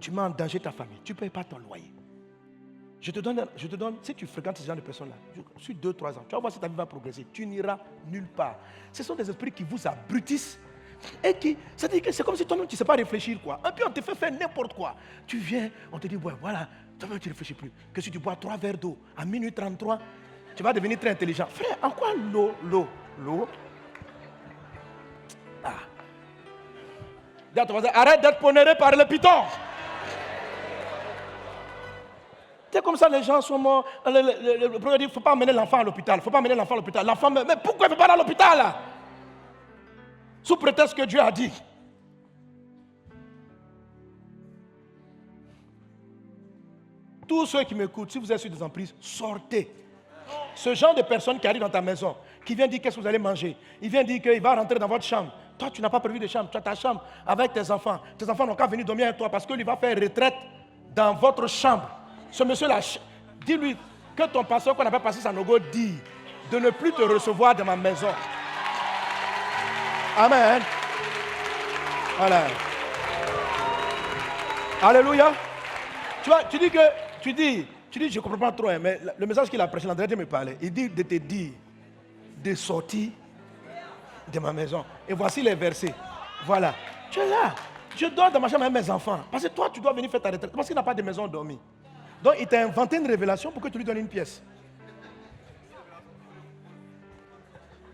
Tu mets en danger ta famille. Tu ne payes pas ton loyer. Je te donne, si tu fréquentes ce genre de personnes-là, sur 2-3 ans, tu vas voir si ta vie va progresser. Tu n'iras nulle part. Ce sont des esprits qui vous abrutissent et qui, c'est-à-dire que c'est comme si toi-même tu ne sais pas réfléchir, quoi. Et puis on te fait faire n'importe quoi. Tu viens, on te dit, ouais, voilà, toi-même tu ne réfléchis plus. Que si tu bois 3 verres d'eau à minuit 33, tu vas devenir très intelligent. Frère, en quoi l'eau? Ah. Dis à ton voisin, arrête d'être ponéré par le python. C'est comme ça, les gens sont morts. Le prophète dit, il ne faut pas amener l'enfant à l'hôpital. Il ne faut pas amener l'enfant à l'hôpital. L'enfant meurt. Mais pourquoi il ne faut pas aller à l'hôpital là? Sous prétexte que Dieu a dit. Tous ceux qui m'écoutent, si vous êtes sur des emprises, sortez. Ce genre de personne qui arrive dans ta maison, qui vient dire qu'est-ce que vous allez manger, il vient dire qu'il va rentrer dans votre chambre. Toi, tu n'as pas prévu de chambre. Tu as ta chambre avec tes enfants. Tes enfants n'ont qu'à venir dormir avec toi parce qu'il va faire retraite dans votre chambre. Ce monsieur-là, dis-lui que ton pasteur qu'on n'a pas passé sa nogo dit de ne plus te recevoir dans ma maison. Amen. Voilà. Alléluia. Tu vois, tu dis, je ne comprends pas trop, hein, mais le message qu'il a prêché, l'André me parlait. Il dit de te dire de sortir de ma maison. Et voici les versets. Voilà. Tu es là. Je dors dans ma chambre avec mes enfants. Parce que toi, tu dois venir faire ta retraite. Parce qu'il n'a pas de maison dormir. Donc, il t'a inventé une révélation pour que tu lui donnes une pièce.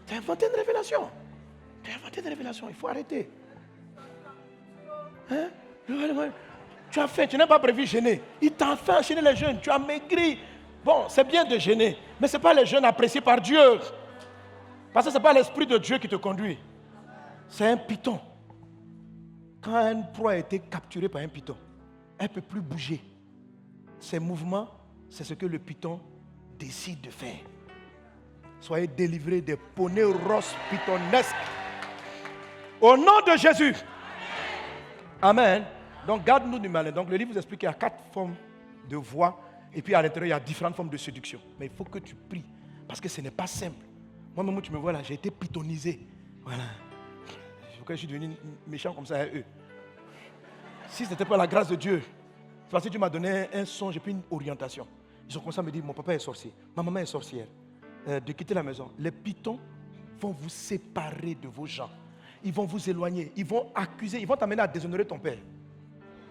Tu as inventé une révélation. Il faut arrêter. Hein? Tu as fait, tu n'as pas prévu gêner. Il t'a fait enchaîner les jeunes. Tu as maigri. Bon, c'est bien de gêner. Mais ce n'est pas les jeunes appréciés par Dieu. Parce que ce n'est pas l'Esprit de Dieu qui te conduit. C'est un python. Quand une proie a été capturée par un python, elle ne peut plus bouger. Ces mouvements, c'est ce que le python décide de faire. Soyez délivrés des poneys roses pythonesques. Au nom de Jésus. Amen. Donc, garde-nous du malin. Donc, le livre vous explique qu'il y a 4 formes de voix. Et puis, à l'intérieur, il y a différentes formes de séduction. Mais il faut que tu pries. Parce que ce n'est pas simple. Moi-même, où tu me vois là, j'ai été pythonisé. Voilà. Je suis devenu méchant comme ça à eux. Si ce n'était pas la grâce de Dieu, c'est parce que Dieu m'a donné un songe et puis une orientation. Ils ont commencé à me dire, mon papa est sorcier, ma maman est sorcière. De quitter la maison. Les pythons vont vous séparer de vos gens. ils vont vous éloigner, ils vont accuser, ils vont t'amener à déshonorer ton père.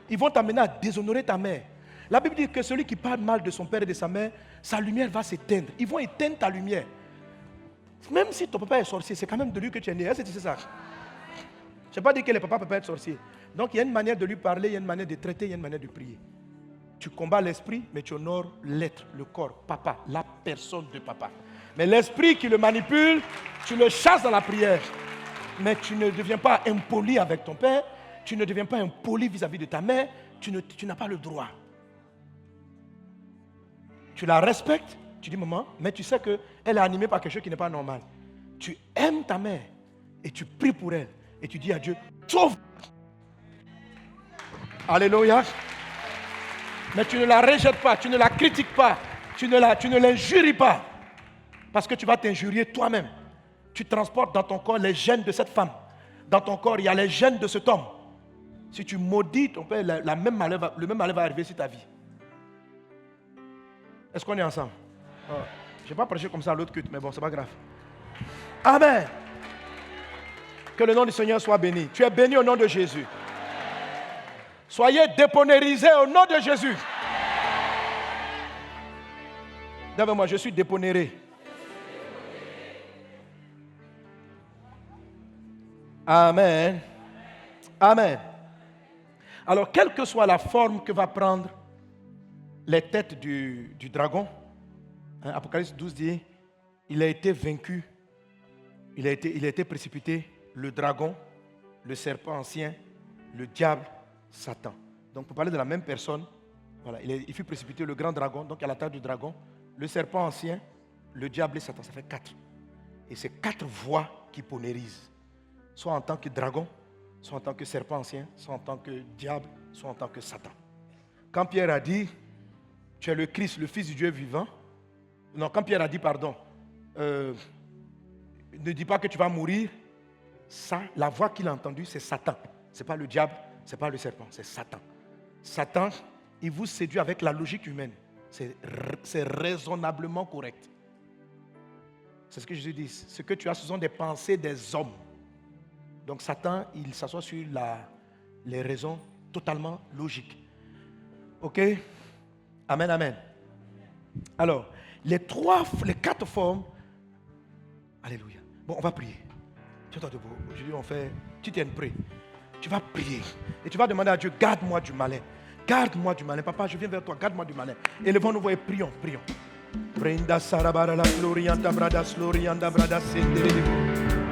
Ils vont t'amener à déshonorer ta mère. La Bible dit que celui qui parle mal de son père et de sa mère, sa lumière va s'éteindre. Ils vont éteindre ta lumière. Même si ton papa est sorcier, c'est quand même de lui que tu es né. Est-ce que tu sais ça? Je n'ai pas dit que les papas peuvent être sorciers. Donc il y a une manière de lui parler, il y a une manière de traiter, il y a une manière de prier. Tu combats l'esprit, mais tu honores l'être, le corps, papa, la personne de papa. Mais l'esprit qui le manipule, tu le chasses dans la prière. Mais tu ne deviens pas impoli avec ton père, tu ne deviens pas impoli vis-à-vis de ta mère, tu n'as pas le droit. Tu la respectes, tu dis maman, mais tu sais qu'elle est animée par quelque chose qui n'est pas normal. Tu aimes ta mère et tu pries pour elle et tu dis à Dieu, sauve. Alléluia. Mais tu ne la rejettes pas, tu ne la critiques pas, tu ne l'injuries pas. Parce que tu vas t'injurier toi-même. Tu transportes dans ton corps les gènes de cette femme. Dans ton corps, il y a les gènes de cet homme. Si tu maudis ton père, le même malheur va arriver sur ta vie. Est-ce qu'on est ensemble? Je n'ai pas prêché comme ça à l'autre culte, mais bon, c'est pas grave. Amen. Que le nom du Seigneur soit béni. Tu es béni au nom de Jésus. Soyez déponérisés au nom de Jésus. Devant moi, je suis déponéré. Amen. Amen. Alors, quelle que soit la forme que va prendre les têtes du dragon, Apocalypse 12 dit, il a été vaincu, il a été précipité, le dragon, le serpent ancien, le diable, Satan. Donc, pour parler de la même personne, voilà, il fut précipité, le grand dragon, donc à la tête du dragon, le serpent ancien, le diable et Satan, ça fait 4. Et c'est 4 voix qui ponérisent, soit en tant que dragon, soit en tant que serpent ancien, soit en tant que diable, soit en tant que Satan. Quand Pierre a dit, tu es le Christ, le Fils du Dieu vivant, non, quand Pierre a dit, pardon, ne dis pas que tu vas mourir, ça, la voix qu'il a entendue, c'est Satan. Ce n'est pas le diable, ce n'est pas le serpent, c'est Satan. Satan, il vous séduit avec la logique humaine. C'est raisonnablement correct. C'est ce que Jésus dit. Ce que tu as, ce sont des pensées des hommes. Donc Satan, il s'assoit sur les raisons totalement logiques. Ok? Amen, amen. Alors, les 4 formes. Alléluia. Bon, on va prier. Tu t'en debout. Aujourd'hui, on fait. Tu t'es prêt. Tu vas prier. Et tu vas demander à Dieu, garde-moi du malin. Garde-moi du malin. Papa, je viens vers toi, garde-moi du malin. Élevons-nous et prions, prions. Brenda sarabara la glorianda brada slorianda brada sendere.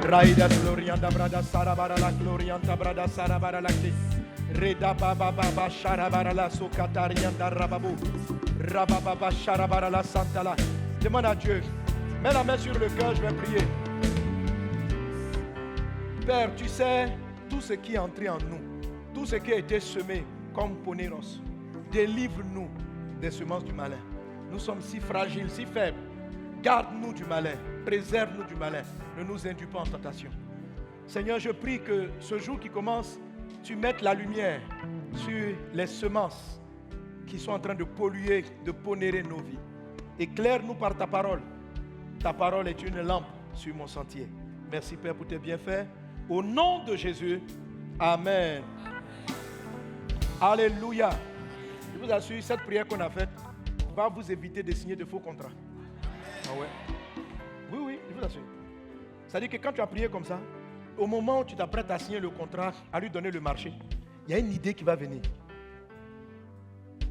Raida slorianda brada sarabara la glorianda brada sarabara la te. Reda baba baba sharabara la sokatarianda rababu. Rababa sharabara la santala. Demande à Dieu. Mets la main sur le cœur, je vais prier. Père, tu sais tout ce qui est entré en nous, tout ce qui a été semé comme ponéros. Délivre-nous des semences du malin. Nous sommes si fragiles, si faibles. Garde-nous du malin, préserve-nous du malin. Ne nous induis pas en tentation. Seigneur, je prie que ce jour qui commence, tu mettes la lumière sur les semences qui sont en train de polluer, de ponérer nos vies. Éclaire-nous par ta parole. Ta parole est une lampe sur mon sentier. Merci Père pour tes bienfaits. Au nom de Jésus, Amen. Alléluia. Je vous assure, cette prière qu'on a faite va vous éviter de signer de faux contrats. Ah ouais? Oui, je vous assure. C'est-à-dire que quand tu as prié comme ça, au moment où tu t'apprêtes à signer le contrat, à lui donner le marché, il y a une idée qui va venir.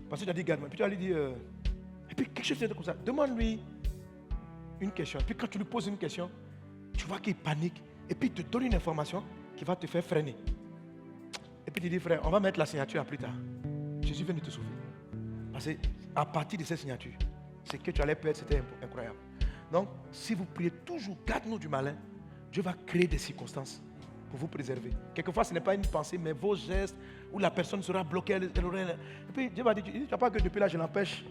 Parce que tu as dit, garde-moi. Puis tu as lui dit, et puis quelque chose comme ça. Demande-lui une question. Puis quand tu lui poses une question, tu vois qu'il panique. Et puis il te donne une information qui va te faire freiner. Et puis tu dis, frère, on va mettre la signature à plus tard. Jésus vient de te sauver. Parce qu'à partir de cette signature, c'est que tu allais perdre, c'était incroyable. Donc, si vous priez toujours, garde-nous du malin, Dieu va créer des circonstances pour vous préserver. Quelquefois, ce n'est pas une pensée, mais vos gestes, où la personne sera bloquée. Et puis Dieu va dire, tu n'as pas que depuis là, je l'empêche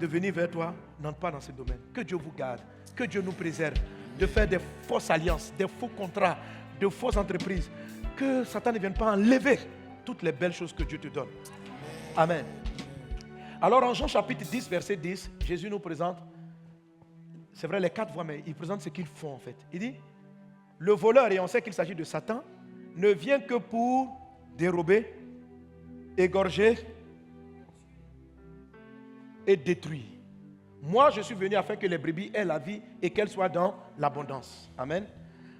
de venir vers toi. N'entre pas dans ce domaine. Que Dieu vous garde, que Dieu nous préserve de faire des fausses alliances, des faux contrats, de fausses entreprises. Que Satan ne vienne pas enlever toutes les belles choses que Dieu te donne. Amen. Alors en Jean chapitre 10, verset 10, Jésus nous présente, c'est vrai les 4 voies, mais il présente ce qu'ils font en fait. Il dit, le voleur, et on sait qu'il s'agit de Satan, ne vient que pour dérober, égorger et détruire. Moi, je suis venu afin que les brebis aient la vie et qu'elles soient dans l'abondance. Amen.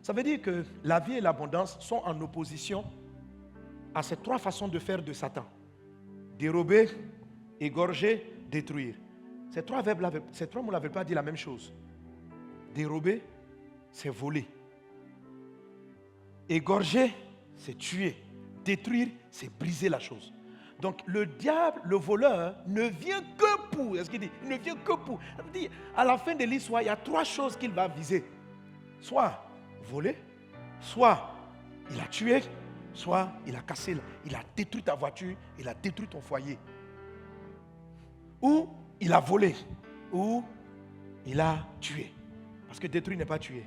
Ça veut dire que la vie et l'abondance sont en opposition à ces trois façons de faire de Satan. Dérober, égorger, détruire. Ces trois mots ne veulent pas dire la même chose. Dérober, c'est voler. Égorger, c'est tuer. Détruire, c'est briser la chose. Donc le diable, le voleur, ne vient que pour, est-ce qu'il dit? Il ne vient que pour. Ça veut dire, à la fin de l'histoire, il y a trois choses qu'il va viser. Soit voler, soit il a tué, soit il a cassé, il a détruit ta voiture, il a détruit ton foyer. Ou il a volé, ou il a tué. Parce que détruire n'est pas tuer.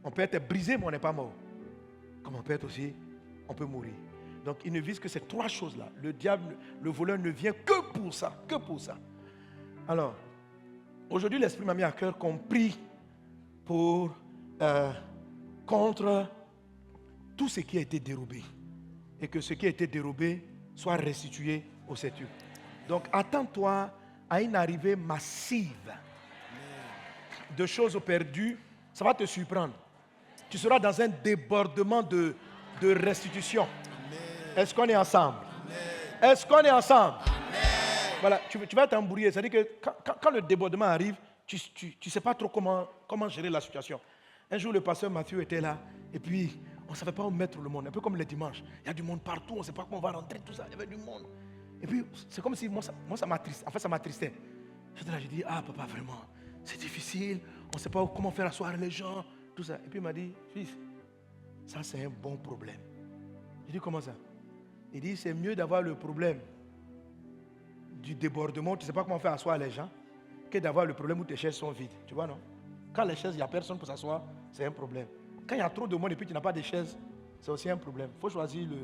On peut être brisé, mais on n'est pas mort. Comme on peut être aussi, on peut mourir. Donc il ne vise que ces trois choses-là. Le diable, le voleur ne vient que pour ça, que pour ça. Alors, aujourd'hui, l'Esprit m'a mis à cœur qu'on prie pour, contre tout ce qui a été dérobé. Et que ce qui a été dérobé soit restitué au septuple. Donc attends-toi à une arrivée massive de choses perdues. Ça va te surprendre. Tu seras dans un débordement de restitution. Est-ce qu'on est ensemble? Est-ce qu'on est ensemble? Voilà, tu vas t'embrouiller. C'est-à-dire que quand le débordement arrive, tu ne sais pas trop comment gérer la situation. Un jour, le pasteur Mathieu était là, et puis on ne savait pas où mettre le monde. Un peu comme le dimanche. Il y a du monde partout, on ne sait pas comment on va rentrer, tout ça. Il y avait du monde. Et puis, c'est comme si moi ça m'attristait. En fait, ça m'attristait. J'étais là, j'ai dit, ah papa, vraiment, c'est difficile. On ne sait pas comment faire asseoir les gens, tout ça. Et puis il m'a dit, fils, ça c'est un bon problème. J'ai dit, comment ça? Il dit, c'est mieux d'avoir le problème du débordement, tu ne sais pas comment faire asseoir les gens, que d'avoir le problème où tes chaises sont vides. Tu vois, non? Quand les chaises, il n'y a personne pour s'asseoir, c'est un problème. Quand il y a trop de monde et puis tu n'as pas de chaises, c'est aussi un problème. Il faut choisir le...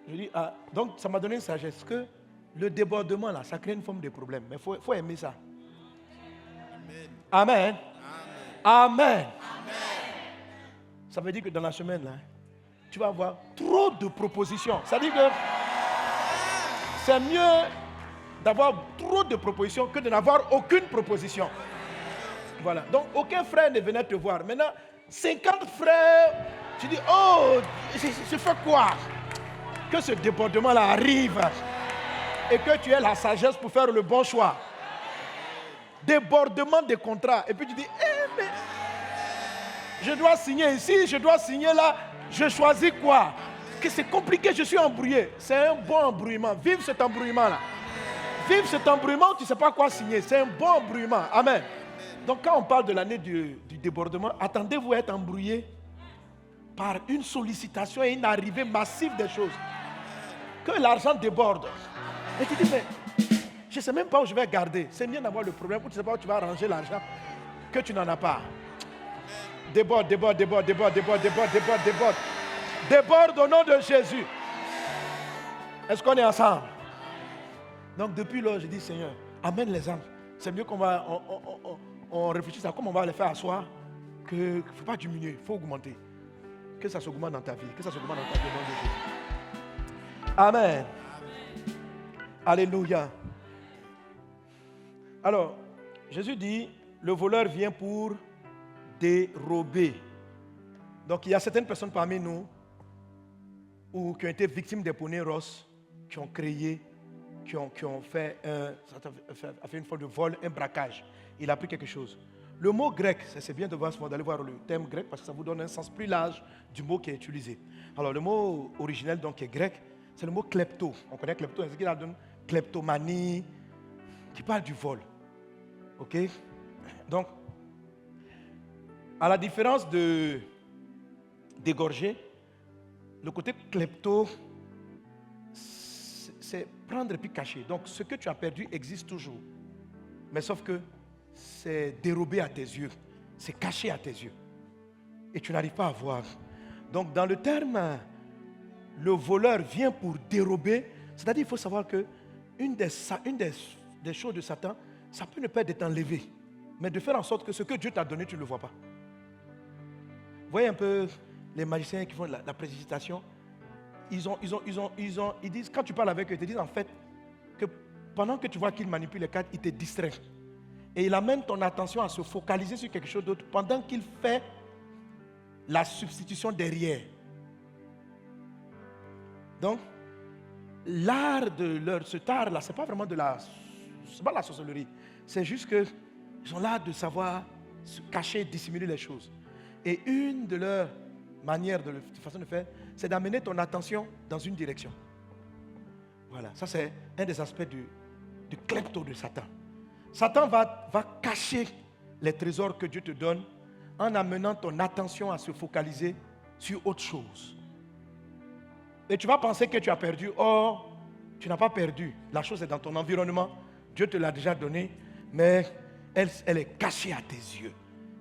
Je dis, ah, donc ça m'a donné une sagesse que le débordement là, ça crée une forme de problème. Mais il faut aimer ça. Amen. Amen. Amen. Amen. Ça veut dire que dans la semaine là, tu vas avoir trop de propositions. Ça veut dire que c'est mieux d'avoir trop de propositions que de n'avoir aucune proposition. Voilà. Donc aucun frère ne venait te voir. Maintenant, 50 frères, tu dis, oh, je fais quoi? Que ce débordement-là arrive et que tu aies la sagesse pour faire le bon choix. Débordement des contrats. Et puis tu dis, mais je dois signer ici, je dois signer là, je choisis quoi? Que c'est compliqué, je suis embrouillé. C'est un bon embrouillement. Vive cet embrouillement-là. Vive cet embrouillement, tu ne sais pas quoi signer. C'est un bon embrouillement. Amen. Donc quand on parle de l'année du débordement, attendez-vous à être embrouillé par une sollicitation et une arrivée massive des choses. Que l'argent déborde. Et tu dis, mais je ne sais même pas où je vais garder. C'est mieux d'avoir le problème où tu ne sais pas où tu vas ranger l'argent que tu n'en as pas. Déborde, déborde, déborde, déborde, déborde, déborde, déborde, déborde. Déborde au nom de Jésus. Est-ce qu'on est ensemble? Donc depuis là, je dis, Seigneur, amène les âmes. C'est mieux on réfléchisse à comment on va les faire asseoir. Que il ne faut pas diminuer, il faut augmenter. Que ça s'augmente dans ta vie. Que ça s'augmente dans ta vie au nom de Jésus. Amen. Alléluia. Alors, Jésus dit, le voleur vient pour dérober. Donc, il y a certaines personnes parmi nous qui ont été victimes des poneys roses, qui ont créé, qui ont fait une forme de vol, un braquage. Il a pris quelque chose. Le mot grec, c'est bien de voir ce mot, d'aller voir le terme grec parce que ça vous donne un sens plus large du mot qui est utilisé. Alors, le mot originel donc qui est grec, c'est le mot klepto. On connaît klepto, c'est ce qu'il a donné kleptomanie, qui parle du vol. Ok? Donc, à la différence d'égorger, le côté klepto, c'est prendre et puis cacher. Donc, ce que tu as perdu existe toujours. Mais sauf que c'est dérobé à tes yeux, c'est caché à tes yeux. Et tu n'arrives pas à voir. Donc, dans le terme, le voleur vient pour dérober. C'est-à-dire qu'il faut savoir que une des choses de Satan, ça peut ne pas être enlevé. mais de faire en sorte que ce que Dieu t'a donné, tu ne le vois pas. Vous voyez un peu les magiciens qui font la précipitation. Ils disent, quand tu parles avec eux, ils te disent en fait que pendant que tu vois qu'ils manipulent les cartes, ils te distraient. Et il amène ton attention à se focaliser sur quelque chose d'autre pendant qu'il fait la substitution derrière. Donc, l'art de cet art-là, ce n'est pas vraiment c'est pas la sorcellerie. C'est juste qu'ils ont l'art de savoir se cacher, dissimuler les choses. Et une de leurs manières, de façon de faire, c'est d'amener ton attention dans une direction. Voilà, ça c'est un des aspects du klepto de Satan. Satan va cacher les trésors que Dieu te donne en amenant ton attention à se focaliser sur autre chose. Et tu vas penser que tu as perdu. Or, tu n'as pas perdu. La chose est dans ton environnement. Dieu te l'a déjà donnée, mais elle est cachée à tes yeux.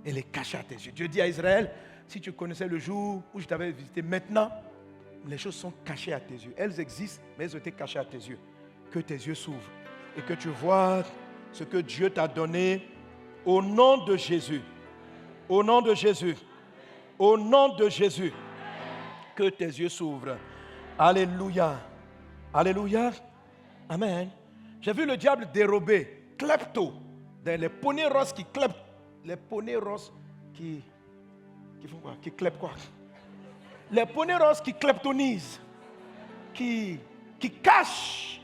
Elle est cachée à tes yeux. Dieu dit à Israël, si tu connaissais le jour où je t'avais visité, maintenant, les choses sont cachées à tes yeux. Elles existent, mais elles ont été cachées à tes yeux. Que tes yeux s'ouvrent et que tu vois ce que Dieu t'a donné au nom de Jésus. Au nom de Jésus. Au nom de Jésus. Que tes yeux s'ouvrent. Alléluia. Alléluia. Amen. J'ai vu le diable dérober, klepto, les poneys roses qui kleptent. Les poneys roses qui font quoi? Qui kleptent quoi? Les poneys roses qui kleptonisent, qui cachent.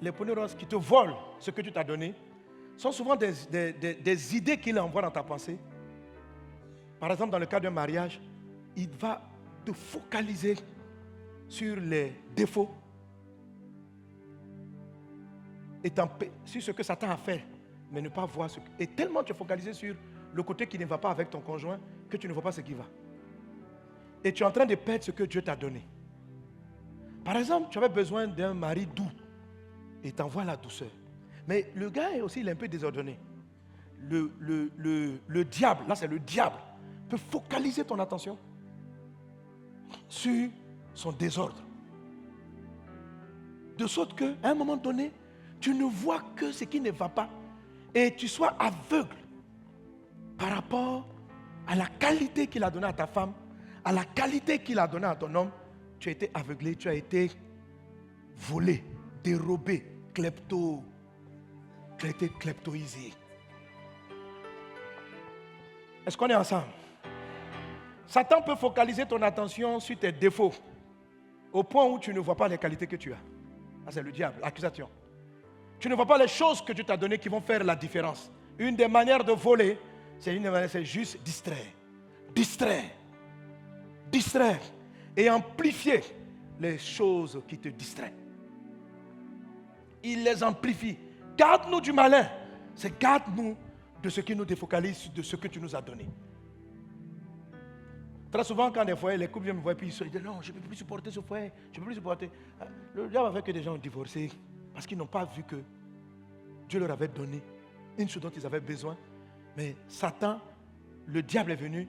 Les poneys roses qui te volent ce que tu t'as donné sont souvent des idées qu'il envoie dans ta pensée. Par exemple, dans le cas d'un mariage, il va te focaliser sur les défauts et sur ce que Satan a fait, mais ne pas voir ce que... Et tellement tu es focalisé sur le côté qui ne va pas avec ton conjoint que tu ne vois pas ce qui va. Et tu es en train de perdre ce que Dieu t'a donné. Par exemple, tu avais besoin d'un mari doux et t'envoie la douceur. Mais le gars est aussi, il est un peu désordonné. Le diable, là c'est le diable, peut focaliser ton attention sur son désordre. De sorte qu'à un moment donné, tu ne vois que ce qui ne va pas et tu sois aveugle par rapport à la qualité qu'il a donnée à ta femme, à la qualité qu'il a donnée à ton homme. Tu as été aveuglé, tu as été volé, dérobé, kleptoisé. Est-ce qu'on est ensemble? Satan peut focaliser ton attention sur tes défauts au point où tu ne vois pas les qualités que tu as. Ça, c'est le diable, l'accusation. Tu ne vois pas les choses que Dieu t'a données qui vont faire la différence. Une des manières de voler, c'est juste distraire et amplifier les choses qui te distraient. Il les amplifie. Garde-nous du malin. C'est garde-nous de ce qui nous défocalise, de ce que tu nous as donné. Très souvent, quand des fois, les couples viennent me voir et ils disent non, je ne peux plus supporter ce foyer, je ne peux plus supporter. Le diable avait que des gens divorcés parce qu'ils n'ont pas vu que Dieu leur avait donné une chose dont ils avaient besoin. Mais Satan, le diable est venu.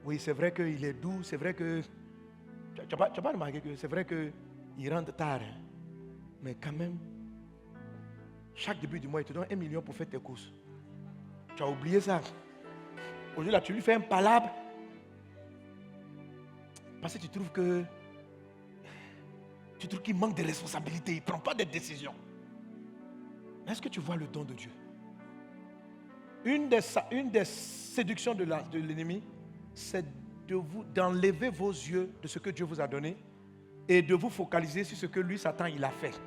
Oui, c'est vrai qu'il est doux, c'est vrai que... Tu n'as pas remarqué que c'est vrai qu'il rentre tard. Hein? Mais quand même, chaque début du mois, il te donne 1 million pour faire tes courses. Tu as oublié ça. Aujourd'hui, là, tu lui fais un palabre. Parce que tu trouves qu'il manque de responsabilité. Il ne prend pas de décisions. Est-ce que tu vois le don de Dieu? Une des séductions de l'ennemi, c'est d'enlever vos yeux de ce que Dieu vous a donné et de vous focaliser sur ce que lui, Satan, il a fait.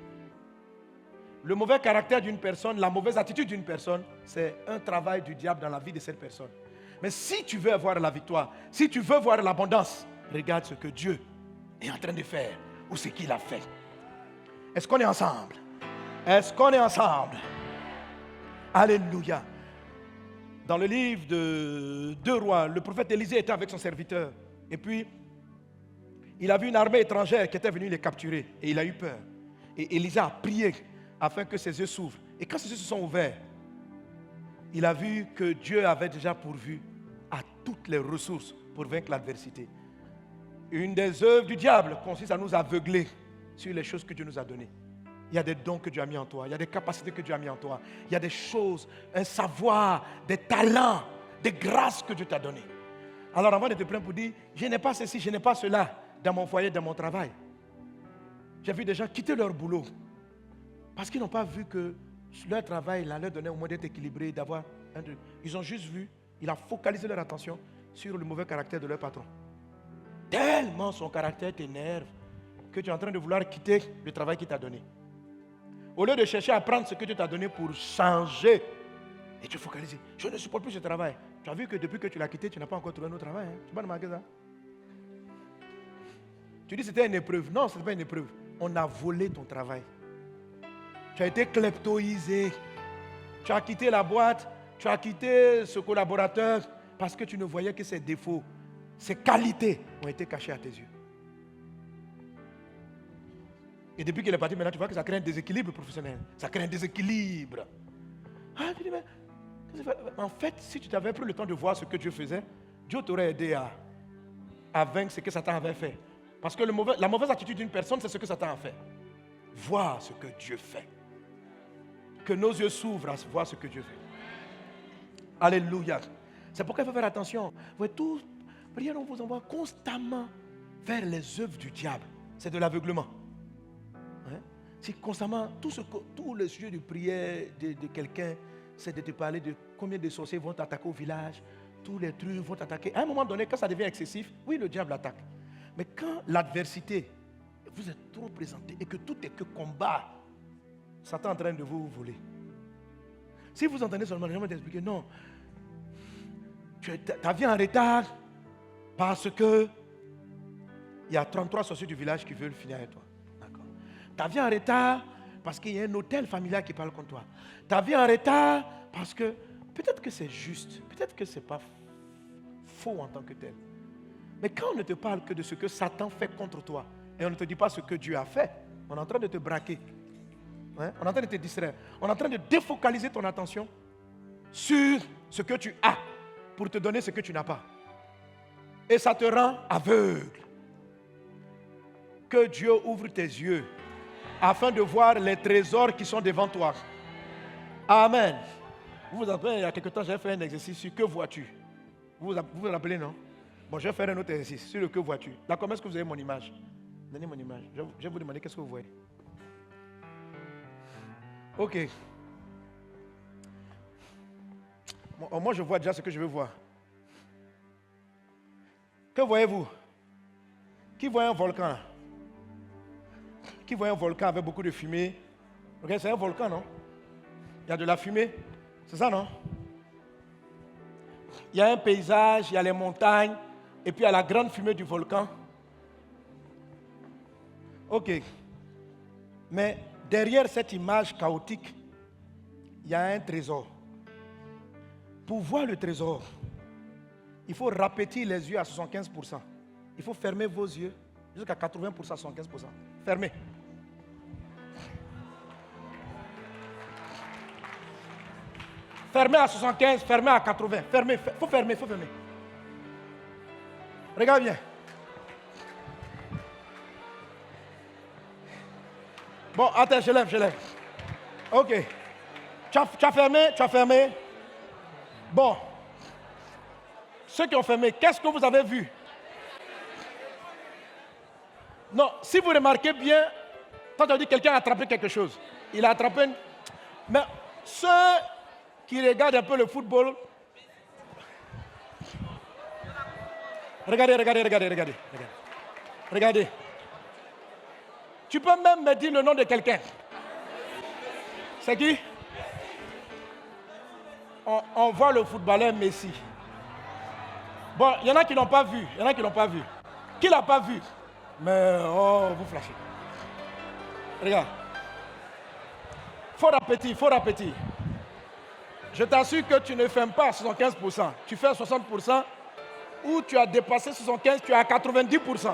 Le mauvais caractère d'une personne, la mauvaise attitude d'une personne, c'est un travail du diable dans la vie de cette personne. Mais si tu veux avoir la victoire, si tu veux voir l'abondance, regarde ce que Dieu est en train de faire ou ce qu'il a fait. Est-ce qu'on est ensemble? Est-ce qu'on est ensemble? Alléluia. Dans le livre de 2 Rois, le prophète Élisée était avec son serviteur. Et puis, il a vu une armée étrangère qui était venue les capturer. Et il a eu peur. Et Élisée a prié afin que ses yeux s'ouvrent. Et quand ses yeux se sont ouverts, il a vu que Dieu avait déjà pourvu à toutes les ressources pour vaincre l'adversité. Une des œuvres du diable consiste à nous aveugler sur les choses que Dieu nous a données. Il y a des dons que Dieu a mis en toi. Il y a des capacités que Dieu a mis en toi. Il y a des choses, un savoir, des talents, des grâces que Dieu t'a données. Alors avant de te plaindre pour dire, je n'ai pas ceci, je n'ai pas cela dans mon foyer, dans mon travail. J'ai vu des gens quitter leur boulot parce qu'ils n'ont pas vu que leur travail là, leur donnait au moins d'être équilibré, d'avoir un truc. Ils ont juste vu, il a focalisé leur attention sur le mauvais caractère de leur patron. Tellement son caractère t'énerve que tu es en train de vouloir quitter le travail qu'il t'a donné. Au lieu de chercher à prendre ce que Dieu t'a donné pour changer, et tu es focalisé. Je ne supporte plus ce travail. Tu as vu que depuis que tu l'as quitté, tu n'as pas encore trouvé un autre travail. Hein? Tu n'as pas remarqué ça? Tu dis que c'était une épreuve. Non, ce n'est pas une épreuve. On a volé ton travail. Tu as été kleptoisé. Tu as quitté la boîte. Tu as quitté ce collaborateur parce que tu ne voyais que ses défauts. Ses qualités ont été cachées à tes yeux. Et depuis qu'il est parti, maintenant tu vois que ça crée un déséquilibre professionnel. Ça crée un déséquilibre. Ah, tu dis, mais en fait, si tu t'avais pris le temps de voir ce que Dieu faisait, Dieu t'aurait aidé à vaincre ce que Satan avait fait. Parce que la mauvaise attitude d'une personne, c'est ce que Satan a fait. Voir ce que Dieu fait. Que nos yeux s'ouvrent à voir ce que Dieu fait. Alléluia. C'est pourquoi il faut faire attention. Vous voyez, tout, prière, on vous envoie constamment vers les œuvres du diable. C'est de l'aveuglement. Hein? Si constamment, tous les sujets de prière de quelqu'un, c'est de te parler de combien de sorciers vont t'attaquer au village, tous les trucs vont t'attaquer. À un moment donné, quand ça devient excessif, oui, le diable attaque. Mais quand l'adversité vous est trop présentée et que tout est que combat, Satan est en train de vous voler. Si vous entendez seulement, je vais t'expliquer, non, ta vie en retard parce que il y a 33 sorciers du village qui veulent finir avec toi. D'accord. Ta vie en retard parce qu'il y a un hôtel familial qui parle contre toi. Ta vie en retard parce que peut-être que c'est juste, peut-être que ce n'est pas faux en tant que tel. Mais quand on ne te parle que de ce que Satan fait contre toi et on ne te dit pas ce que Dieu a fait, on est en train de te braquer. Hein? On est en train de te distraire. On est en train de défocaliser ton attention sur ce que tu as pour te donner ce que tu n'as pas. Et ça te rend aveugle. Que Dieu ouvre tes yeux afin de voir les trésors qui sont devant toi. Amen. Vous vous rappelez, il y a quelque temps, j'ai fait un exercice sur que vois-tu. Vous vous rappelez, non? Bon, je vais faire un autre exercice sur le que vois-tu. Là, comment est-ce que vous avez mon image? Donnez mon image. Je vais vous demander qu'est-ce que vous voyez. Ok. Bon, moi, je vois déjà ce que je veux voir. Que voyez-vous? Qui voit un volcan? Qui voit un volcan avec beaucoup de fumée? Ok, c'est un volcan, non? Il y a de la fumée. C'est ça, non? Il y a un paysage, il y a les montagnes, et puis il y a la grande fumée du volcan. Ok. Mais derrière cette image chaotique, il y a un trésor. Pour voir le trésor, il faut rapétir les yeux à 75%. Il faut fermer vos yeux jusqu'à 80%, 75%. Fermez. Fermez à 75, fermez à 80. Fermez, faut fermer, faut fermer. Regarde bien. Bon, attends, je lève. Ok. Tu as fermé. Bon. Ceux qui ont fermé, qu'est-ce que vous avez vu? Non, si vous remarquez bien, quand on dit quelqu'un a attrapé quelque chose, il a attrapé une... Mais ceux qui regardent un peu le football, regardez. Tu peux même me dire le nom de quelqu'un. C'est qui? On voit le footballeur Messi. Bon, il y en a qui n'ont pas vu. Qui l'a pas vu? Mais, vous flashez. Regarde. Fort appétit. Je t'assure que tu ne fermes pas à 75%. Tu fais à 60%, ou tu as dépassé 75%, tu es à 90%.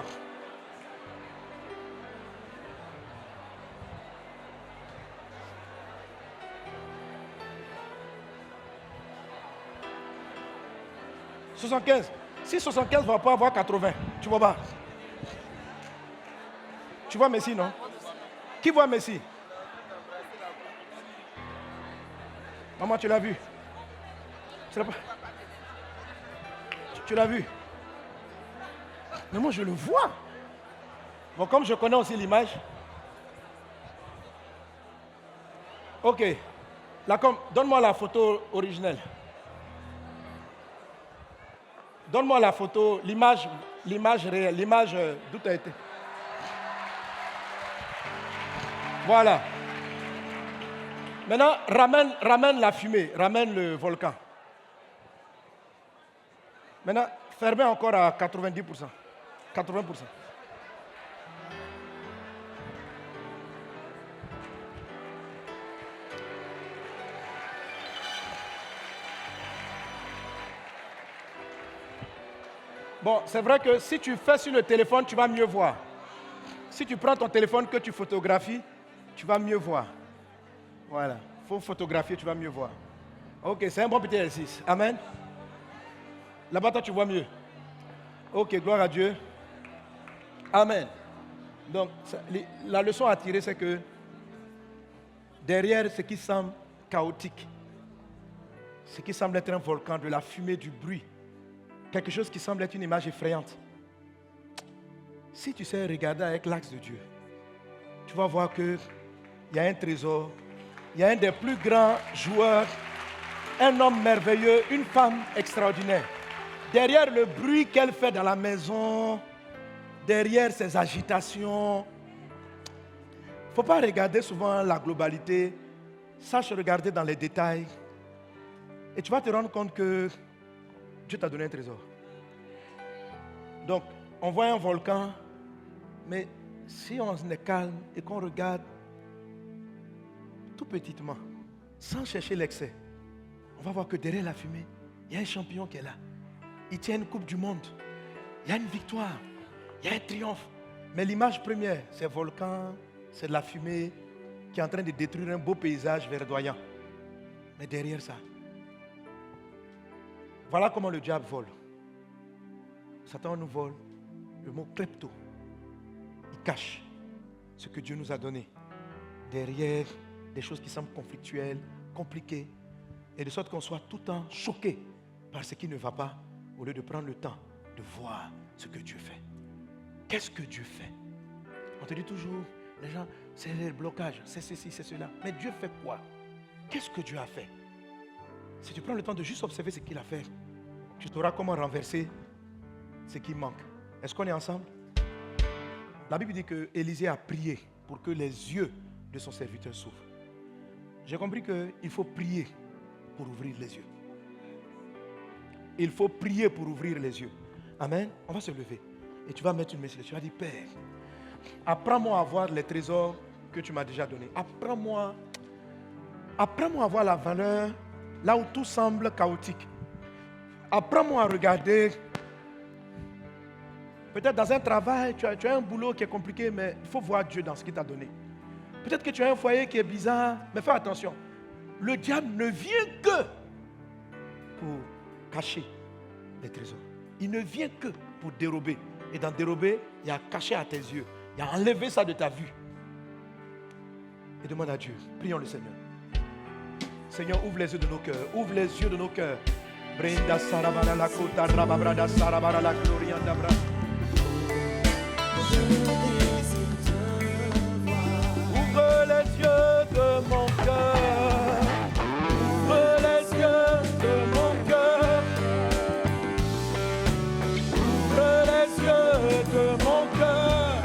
Si 75 ne va pas avoir 80, tu vois pas. Tu vois Messi, non? Qui voit Messi? Maman, tu l'as vu? Tu l'as vu? Mais moi, je le vois. Bon, comme je connais aussi l'image. Ok. Donne-moi la photo originelle. Donne-moi la photo, l'image réelle, l'image d'où tu as été. Voilà. Maintenant, ramène la fumée, ramène le volcan. Maintenant, fermez encore à 90%. 80%. Bon, c'est vrai que si tu fais sur le téléphone, tu vas mieux voir. Si tu prends ton téléphone que tu photographies, tu vas mieux voir. Voilà. Il faut photographier, tu vas mieux voir. Ok, c'est un bon petit exercice. Amen. Là-bas, toi, tu vois mieux. Ok, gloire à Dieu. Amen. Donc, la leçon à tirer, c'est que derrière ce qui semble chaotique, ce qui semble être un volcan, de la fumée, du bruit, quelque chose qui semble être une image effrayante. Si tu sais regarder avec l'axe de Dieu, tu vas voir qu'il y a un trésor, il y a un des plus grands joueurs, un homme merveilleux, une femme extraordinaire. Derrière le bruit qu'elle fait dans la maison, derrière ses agitations, il ne faut pas regarder souvent la globalité, sache regarder dans les détails. Et tu vas te rendre compte que Dieu t'a donné un trésor. Donc, on voit un volcan, mais si on est calme et qu'on regarde tout petitement, sans chercher l'excès, on va voir que derrière la fumée, il y a un champion qui est là. Il tient une coupe du monde. Il y a une victoire. Il y a un triomphe. Mais l'image première, c'est le volcan, c'est de la fumée qui est en train de détruire un beau paysage verdoyant. Mais derrière ça, voilà comment le diable vole. Satan nous vole le mot klepto. Il cache ce que Dieu nous a donné derrière des choses qui semblent conflictuelles, compliquées, et de sorte qu'on soit tout le temps choqué par ce qui ne va pas, au lieu de prendre le temps de voir ce que Dieu fait. Qu'est-ce que Dieu fait? On te dit toujours, les gens, c'est le blocage, c'est ceci, c'est cela. Mais Dieu fait quoi? Qu'est-ce que Dieu a fait? Si tu prends le temps de juste observer ce qu'il a fait, tu sauras comment renverser ce qui manque. Est-ce qu'on est ensemble? La Bible dit que Élisée a prié pour que les yeux de son serviteur s'ouvrent. J'ai compris qu'il faut prier pour ouvrir les yeux. Il faut prier pour ouvrir les yeux. Amen. On va se lever. Et tu vas mettre une message. Tu vas dire, Père, apprends-moi à voir les trésors que tu m'as déjà donnés. Apprends-moi à voir la valeur là où tout semble chaotique. Apprends-moi à regarder. Peut-être dans un travail, tu as un boulot qui est compliqué, mais il faut voir Dieu dans ce qu'il t'a donné. Peut-être que tu as un foyer qui est bizarre, mais fais attention. Le diable ne vient que pour cacher les trésors. Il ne vient que pour dérober. Et dans dérober, il y a caché à tes yeux. Il y a enlevé ça de ta vue. Et demande à Dieu. Prions le Seigneur. Seigneur, ouvre les yeux de nos cœurs. Ouvre les yeux de nos cœurs. Brenda sarabara la kota rababrada sarabara la glorianda bra. Ouvre les yeux de mon cœur. Ouvre les yeux de mon cœur. Ouvre les yeux de mon cœur.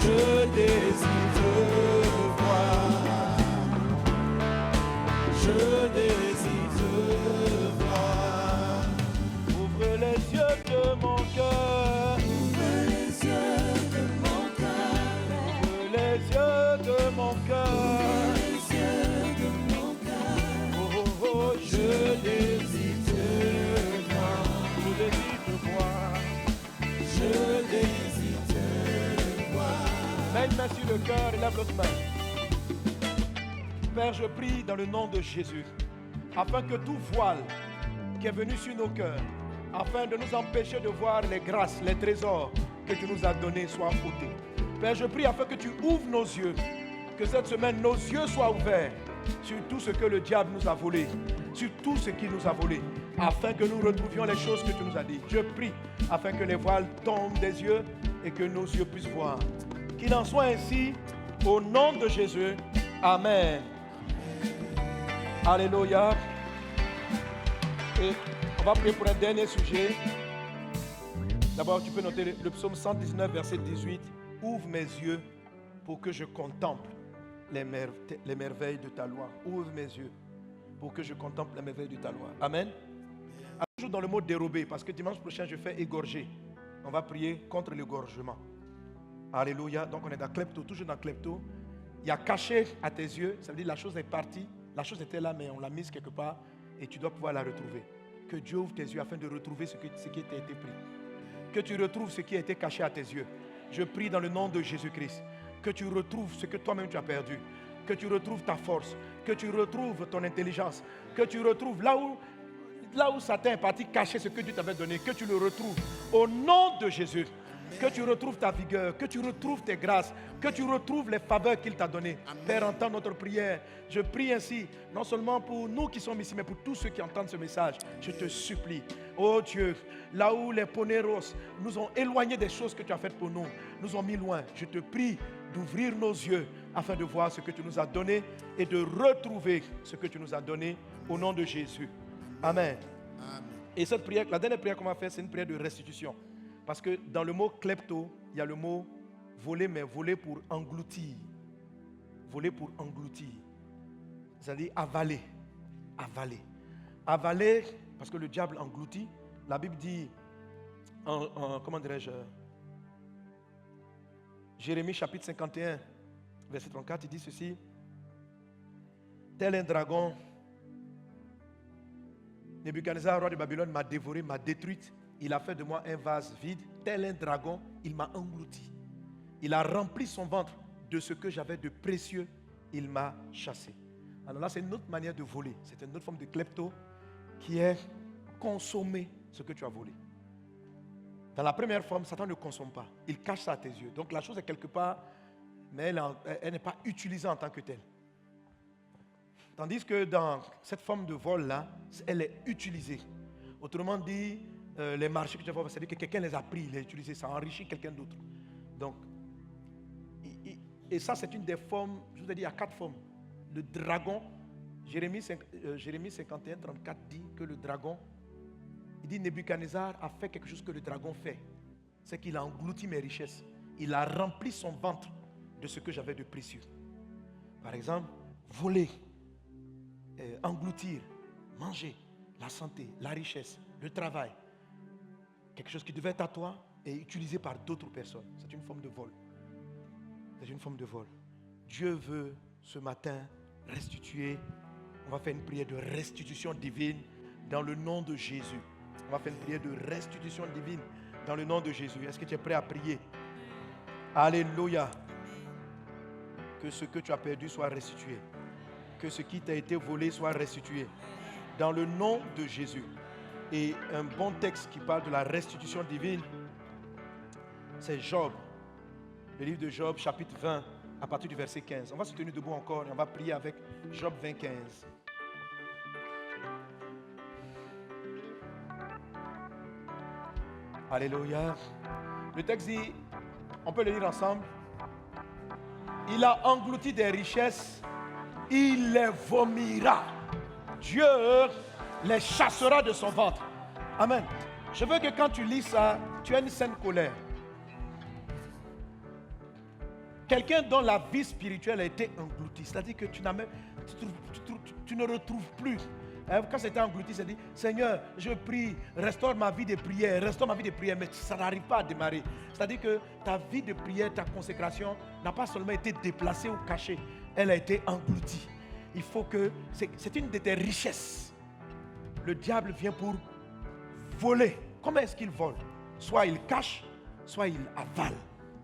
Je désire te voir. Je désire te voir. Ouvre les yeux de mon cœur. Ouvre les yeux de mon cœur. Ouvre les yeux de mon cœur. Ouvre les yeux de mon cœur. Oh, oh, oh, je désire te voir. Je désire te voir. Je désire te voir. Mets une main sur le cœur et lève l'autre main. Père, je prie dans le nom de Jésus, afin que tout voile qui est venu sur nos cœurs, afin de nous empêcher de voir les grâces, les trésors que tu nous as donnés soient ôtés. Père, je prie afin que tu ouvres nos yeux, que cette semaine nos yeux soient ouverts sur tout ce que le diable nous a volé, sur tout ce qu'il nous a volé, afin que nous retrouvions les choses que tu nous as dit. Je prie afin que les voiles tombent des yeux et que nos yeux puissent voir. Qu'il en soit ainsi au nom de Jésus. Amen. Alléluia. Et on va prier pour un dernier sujet. D'abord, tu peux noter le psaume 119, verset 18. Ouvre mes yeux pour que je contemple les merveilles de ta loi. Ouvre mes yeux pour que je contemple les merveilles de ta loi. Amen. Alors, toujours dans le mot dérober, parce que dimanche prochain, je fais égorger. On va prier contre l'égorgement. Alléluia. Donc, on est dans klepto, toujours dans klepto. Il y a caché à tes yeux, ça veut dire la chose est partie. La chose était là, mais on l'a mise quelque part et tu dois pouvoir la retrouver. Que Dieu ouvre tes yeux afin de retrouver ce qui t'a été pris. Que tu retrouves ce qui a été caché à tes yeux. Je prie dans le nom de Jésus-Christ. Que tu retrouves ce que toi-même tu as perdu. Que tu retrouves ta force. Que tu retrouves ton intelligence. Que tu retrouves là où Satan est parti cacher ce que Dieu t'avait donné. Que tu le retrouves au nom de Jésus. Que tu retrouves ta vigueur, que tu retrouves tes grâces, que tu retrouves les faveurs qu'il t'a données. Père, entends notre prière. Je prie ainsi, non seulement pour nous qui sommes ici, mais pour tous ceux qui entendent ce message. Je te supplie, oh Dieu, là où les poneros nous ont éloignés des choses que tu as faites pour nous, nous ont mis loin. Je te prie d'ouvrir nos yeux afin de voir ce que tu nous as donné et de retrouver ce que tu nous as donné au nom de Jésus. Amen. Amen. Et cette prière, la dernière prière qu'on va faire, c'est une prière de restitution. Parce que dans le mot klepto, il y a le mot voler, mais voler pour engloutir. Voler pour engloutir. C'est-à-dire avaler. Avaler. Avaler, parce que le diable engloutit. La Bible dit, comment dirais-je, Jérémie chapitre 51, verset 34, il dit ceci. Tel un dragon, Nebuchadnezzar, roi de Babylone, m'a dévoré, m'a détruite. Il a fait de moi un vase vide, tel un dragon, il m'a englouti. Il a rempli son ventre de ce que j'avais de précieux, il m'a chassé. Alors là, c'est une autre manière de voler. C'est une autre forme de klepto qui est consommer ce que tu as volé. Dans la première forme, Satan ne consomme pas. Il cache ça à tes yeux. Donc la chose est quelque part, mais elle n'est pas utilisée en tant que telle. Tandis que dans cette forme de vol-là, elle est utilisée. Autrement dit, les marchés que tu vois, c'est-à-dire que quelqu'un les a pris, il les a utilisés, ça enrichit quelqu'un d'autre. Donc, et ça c'est une des formes, je vous ai dit, il y a 4 formes. Le dragon, Jérémie 51, 34 dit que le dragon, il dit Nebuchadnezzar a fait quelque chose que le dragon fait. C'est qu'il a englouti mes richesses. Il a rempli son ventre de ce que j'avais de précieux. Par exemple, voler, engloutir, manger, la santé, la richesse, le travail. Quelque chose qui devait être à toi et utilisé par d'autres personnes. C'est une forme de vol. C'est une forme de vol. Dieu veut ce matin restituer. On va faire une prière de restitution divine dans le nom de Jésus. On va faire une prière de restitution divine dans le nom de Jésus. Est-ce que tu es prêt à prier? Alléluia. Que ce que tu as perdu soit restitué. Que ce qui t'a été volé soit restitué. Dans le nom de Jésus. Et un bon texte qui parle de la restitution divine, c'est Job. Le livre de Job, chapitre 20, à partir du verset 15. On va se tenir debout encore et on va prier avec Job 20, 15. Alléluia. Le texte dit, on peut le lire ensemble. Il a englouti des richesses, il les vomira. Dieu les chassera de son ventre. Amen. Je veux que quand tu lis ça, tu aies une sainte colère. Quelqu'un dont la vie spirituelle a été engloutie. C'est-à-dire que tu ne retrouves plus. Quand c'était englouti, c'est dit, Seigneur, je prie, restaure ma vie de prière, mais ça n'arrive pas à démarrer. C'est-à-dire que ta vie de prière, ta consécration n'a pas seulement été déplacée ou cachée, elle a été engloutie. Il faut que, c'est une de tes richesses. Le diable vient pour voler. Comment est-ce qu'il vole? Soit il cache, soit il avale,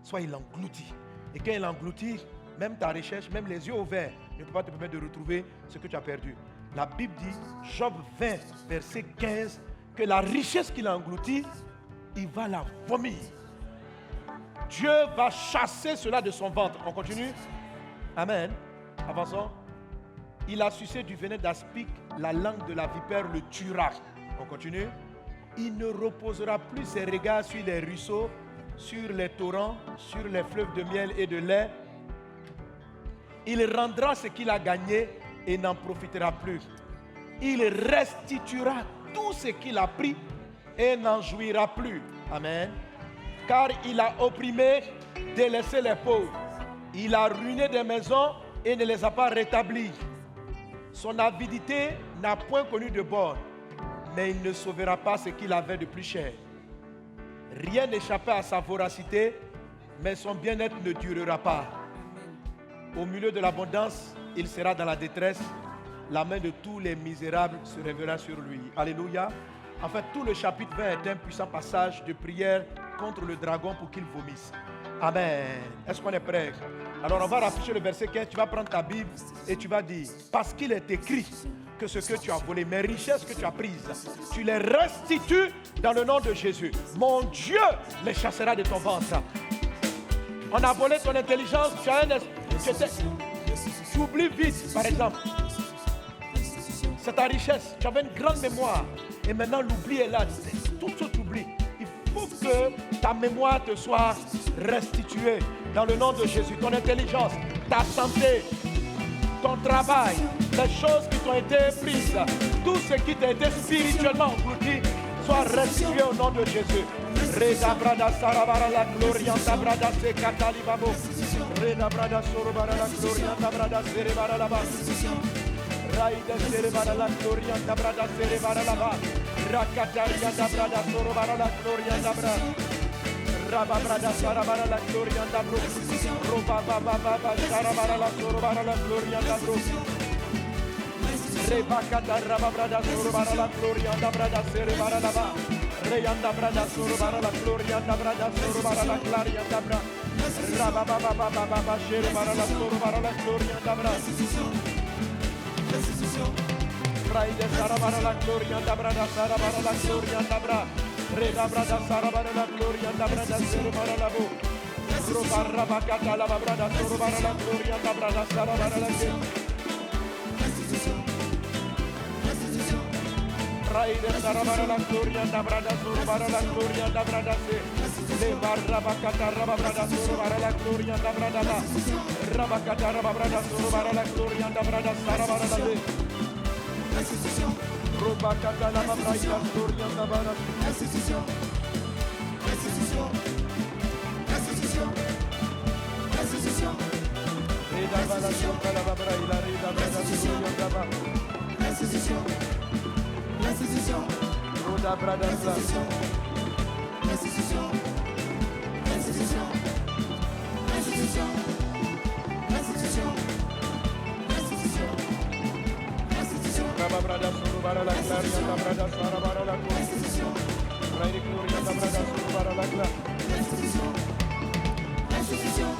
soit il engloutit. Et quand il engloutit, même ta richesse, même les yeux ouverts, ne peuvent pas te permettre de retrouver ce que tu as perdu. La Bible dit, Job 20, verset 15, que la richesse qu'il a engloutie, il va la vomir. Dieu va chasser cela de son ventre. On continue? Amen. Avançons. Il a sucé du venin d'aspic, la langue de la vipère le tuera. On continue. Il ne reposera plus ses regards sur les ruisseaux, sur les torrents, sur les fleuves de miel et de lait. Il rendra ce qu'il a gagné et n'en profitera plus. Il restituera tout ce qu'il a pris et n'en jouira plus. Amen. Car il a opprimé, délaissé les pauvres. Il a ruiné des maisons et ne les a pas rétablies. Son avidité n'a point connu de bornes, mais il ne sauvera pas ce qu'il avait de plus cher. Rien n'échappait à sa voracité, mais son bien-être ne durera pas. Au milieu de l'abondance, il sera dans la détresse. La main de tous les misérables se révélera sur lui. Alléluia. En fait, tout le chapitre 20 est un puissant passage de prière contre le dragon pour qu'il vomisse. Amen. Est-ce qu'on est prêt? Alors on va rafraîchir le verset 15. Tu vas prendre ta Bible et tu vas dire: parce qu'il est écrit que ce que tu as volé, mes richesses que tu as prises, tu les restitues dans le nom de Jésus. Mon Dieu les chassera de ton ventre. On a volé ton intelligence, tu as tu oublies vite, par exemple. C'est ta richesse, tu avais une grande mémoire. Et maintenant l'oubli est là, tout ce que tu oublies. Il faut que ta mémoire te soit restituée dans le nom de Jésus. Ton intelligence, ta santé, ton travail, les choses qui t'ont été prises, tout ce qui t'a été spirituellement englouti, soit restitué au nom de Jésus. Reda brada sarabara la gloria brada se catalibabo. Reda brada sorobara la gloria brada serebara la bas. Raida serebara la gloria brada serebara la bas. Rakataria brada sorobara la gloria brada. Raba brada sarabara la gloria bro. Roba baba baba sarabara la sorobara la gloria bro. Reba kata raba brada sorobara la gloria brada serebara la bas. Reyanda brada sorobara la gloria brada sorobara la gloria brada. Raba baba baba baba serebara la sorobara la gloria brada. Raide sarabara la gloria brada sarabara la gloria brada. Reda brada sarabara la gloria brada serebara la bo. Roba raba kata la brada sorobara la gloria brada sarabara la gloria. Raide sarabara la gloria brada sorobara la gloria brada se. Le barra bakata raba brada sorobara la gloria brada la. Raba kata raba brada sorobara la gloria brada sarabara la le. Roba kata la brada gloria brada. Restitution. Restitution. Restitution. Restitution. Reda bala sota la brada ila reda brada gloria brada. Restitution. Restitution. Roda brada restitution. Restitution. Restitution. Restitution. Restitution. Restitution. Restitution. Raba brada sorobara la gloria la brada sarabara la restitution. Raide gloria la brada sorobara la gloria. Restitution. Restitution.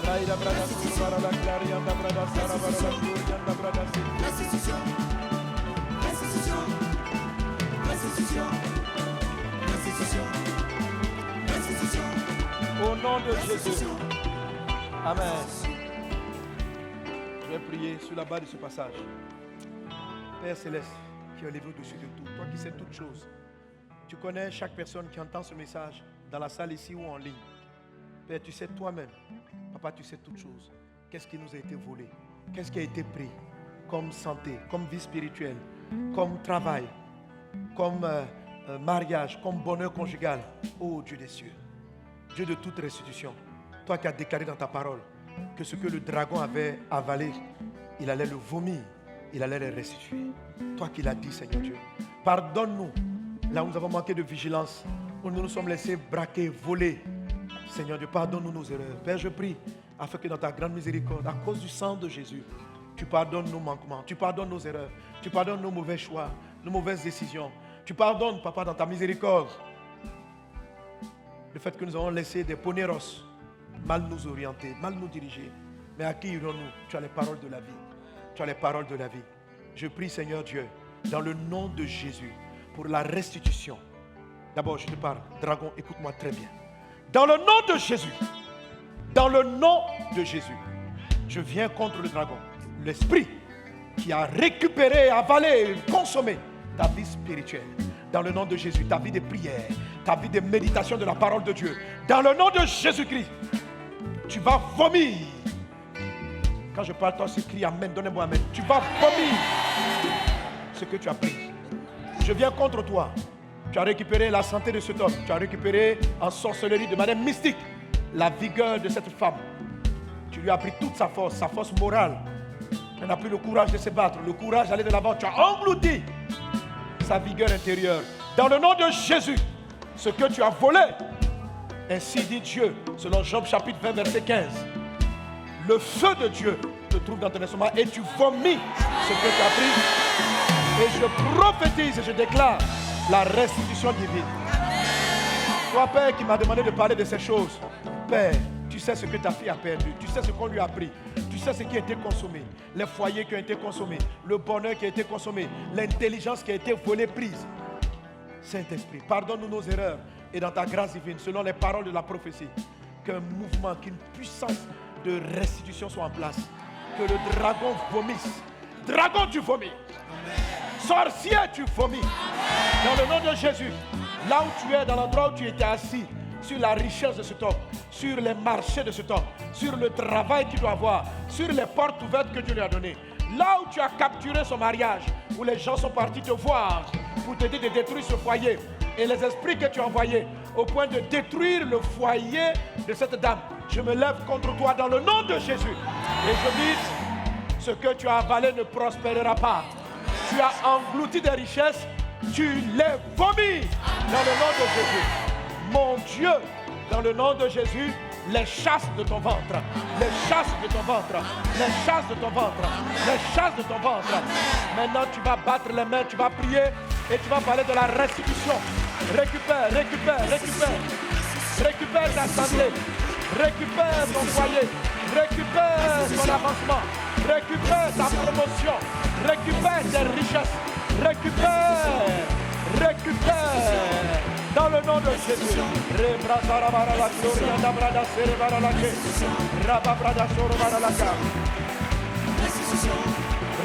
Raide brada sorobara la gloria la brada sarabara la gloria la brada restitution. Restitution. Restitution. Restitution. Restitution. Au nom de Jésus. Amen. Je vais prier sur la base de ce passage. Père Céleste, qui est élevé au-dessus de tout, toi qui sais toutes choses, tu connais chaque personne qui entend ce message dans la salle ici ou en ligne. Père, tu sais toi-même. Papa, tu sais toutes choses. Qu'est-ce qui nous a été volé? Qu'est-ce qui a été pris comme santé, comme vie spirituelle, comme travail, comme mariage, comme bonheur conjugal? Oh Dieu des cieux, Dieu de toute restitution, toi qui as déclaré dans ta parole que ce que le dragon avait avalé, il allait le vomir, il allait le restituer. Toi qui l'as dit, Seigneur Dieu, pardonne-nous là où nous avons manqué de vigilance, où nous nous sommes laissés braquer, voler. Seigneur Dieu, pardonne-nous nos erreurs. Père, je prie afin que dans ta grande miséricorde, à cause du sang de Jésus, tu pardonnes nos manquements, tu pardonnes nos erreurs, tu pardonnes nos mauvais choix, nos mauvaises décisions. Tu pardonnes, Papa, dans ta miséricorde, le fait que nous avons laissé des poneros mal nous orienter, mal nous diriger. Mais à qui irons-nous? Tu as les paroles de la vie. Tu as les paroles de la vie. Je prie, Seigneur Dieu, dans le nom de Jésus, pour la restitution. D'abord, je te parle. Dragon, écoute-moi très bien. Dans le nom de Jésus, dans le nom de Jésus, je viens contre le dragon. L'esprit qui a récupéré, avalé, consommé ta vie spirituelle. Dans le nom de Jésus, ta vie de prière, ta vie de méditation de la parole de Dieu. Dans le nom de Jésus-Christ, tu vas vomir. Quand je parle, toi, c'est crie Amen, donnez-moi Amen. Tu vas vomir ce que tu as pris. Je viens contre toi. Tu as récupéré la santé de cet homme. Tu as récupéré en sorcellerie de manière mystique la vigueur de cette femme. Tu lui as pris toute sa force morale. Elle n'a plus le courage de se battre, le courage d'aller de l'avant. Tu as englouti sa vigueur intérieure. Dans le nom de Jésus, ce que tu as volé, ainsi dit Dieu, selon Job chapitre 20, verset 15. Le feu de Dieu te trouve dans ton estomac et tu vomis ce que tu as pris. Et je prophétise et je déclare la restitution divine. Toi, Père, qui m'a demandé de parler de ces choses, Père, tu sais ce que ta fille a perdu, tu sais ce qu'on lui a pris, tu sais ce qui a été consommé, les foyers qui ont été consommés, le bonheur qui a été consommé, l'intelligence qui a été volée, prise. Saint-Esprit, pardonne-nous nos erreurs et dans ta grâce divine, selon les paroles de la prophétie, qu'un mouvement, qu'une puissance de restitution soit en place, que le dragon vomisse. Dragon, tu vomis. Sorcier, tu vomis. Dans le nom de Jésus, là où tu es, dans l'endroit où tu étais assis, sur la richesse de cet homme, sur les marchés de cet homme, sur le travail qu'il doit avoir, sur les portes ouvertes que Dieu lui a données. Là où tu as capturé son mariage, où les gens sont partis te voir pour te dire de détruire ce foyer, et les esprits que tu as envoyés au point de détruire le foyer de cette dame, je me lève contre toi dans le nom de Jésus. Et je dis, ce que tu as avalé ne prospérera pas. Tu as englouti des richesses, tu les vomis dans le nom de Jésus. Mon Dieu, dans le nom de Jésus, les chasses de ton ventre, les chasses de ton ventre, les chasses de ton ventre, les chasses de ton ventre. Maintenant, tu vas battre les mains, tu vas prier et tu vas parler de la restitution. Récupère, récupère, récupère. Récupère ta santé, récupère ton foyer, récupère ton avancement, récupère ta promotion, récupère tes richesses, récupère. Dans le nom de Jésus.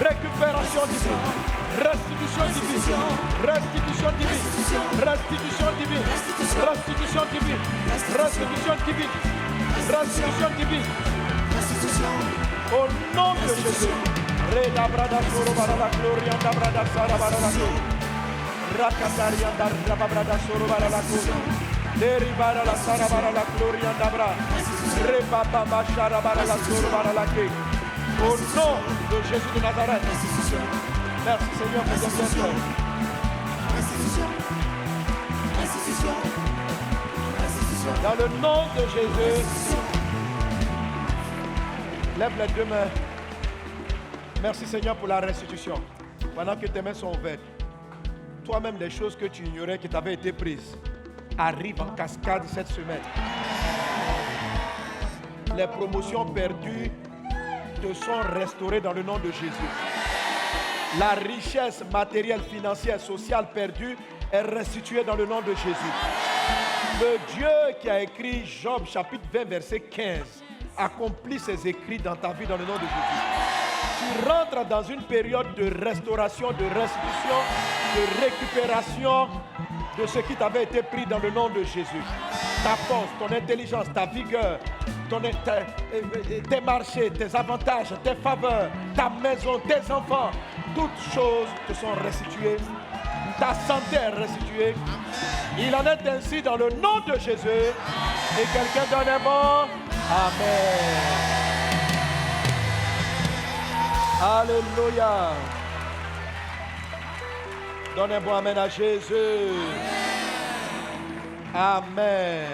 Récupération divine. Restitution divine. Restitution divine. Restitution divine. Restitution divine. Restitution divine. Restitution divine. Au nom de Jésus. Reda brada soro bara la gloria da brada sara bara la gloria. Rakataria da rababrada soro bara la gloria. Deribara la sara bara la gloria da bra. Rebaba bashara bara la soro bara la gloria. Au nom de Jésus de Nazareth. Merci Seigneur pour ton bien. Dans le nom de Jésus, lève les deux mains. Merci Seigneur pour la restitution. Pendant que tes mains sont ouvertes, toi-même les choses que tu ignorais qui t'avaient été prises arrivent en cascade cette semaine. Les promotions perdues te sont restaurées dans le nom de Jésus. La richesse matérielle, financière, sociale perdue est restituée dans le nom de Jésus. Le Dieu qui a écrit Job chapitre 20 verset 15 accomplit ses écrits dans ta vie dans le nom de Jésus. Tu rentres dans une période de restauration, de restitution, de récupération de ce qui t'avait été pris dans le nom de Jésus. Ta force, ton intelligence, ta vigueur, tes marchés, tes avantages, tes faveurs, ta maison, tes enfants, toutes choses te sont restituées. Ta santé est restituée. Il en est ainsi dans le nom de Jésus. Et quelqu'un donne un bon Amen. Alléluia. Donne un bon Amen à Jésus. Amen.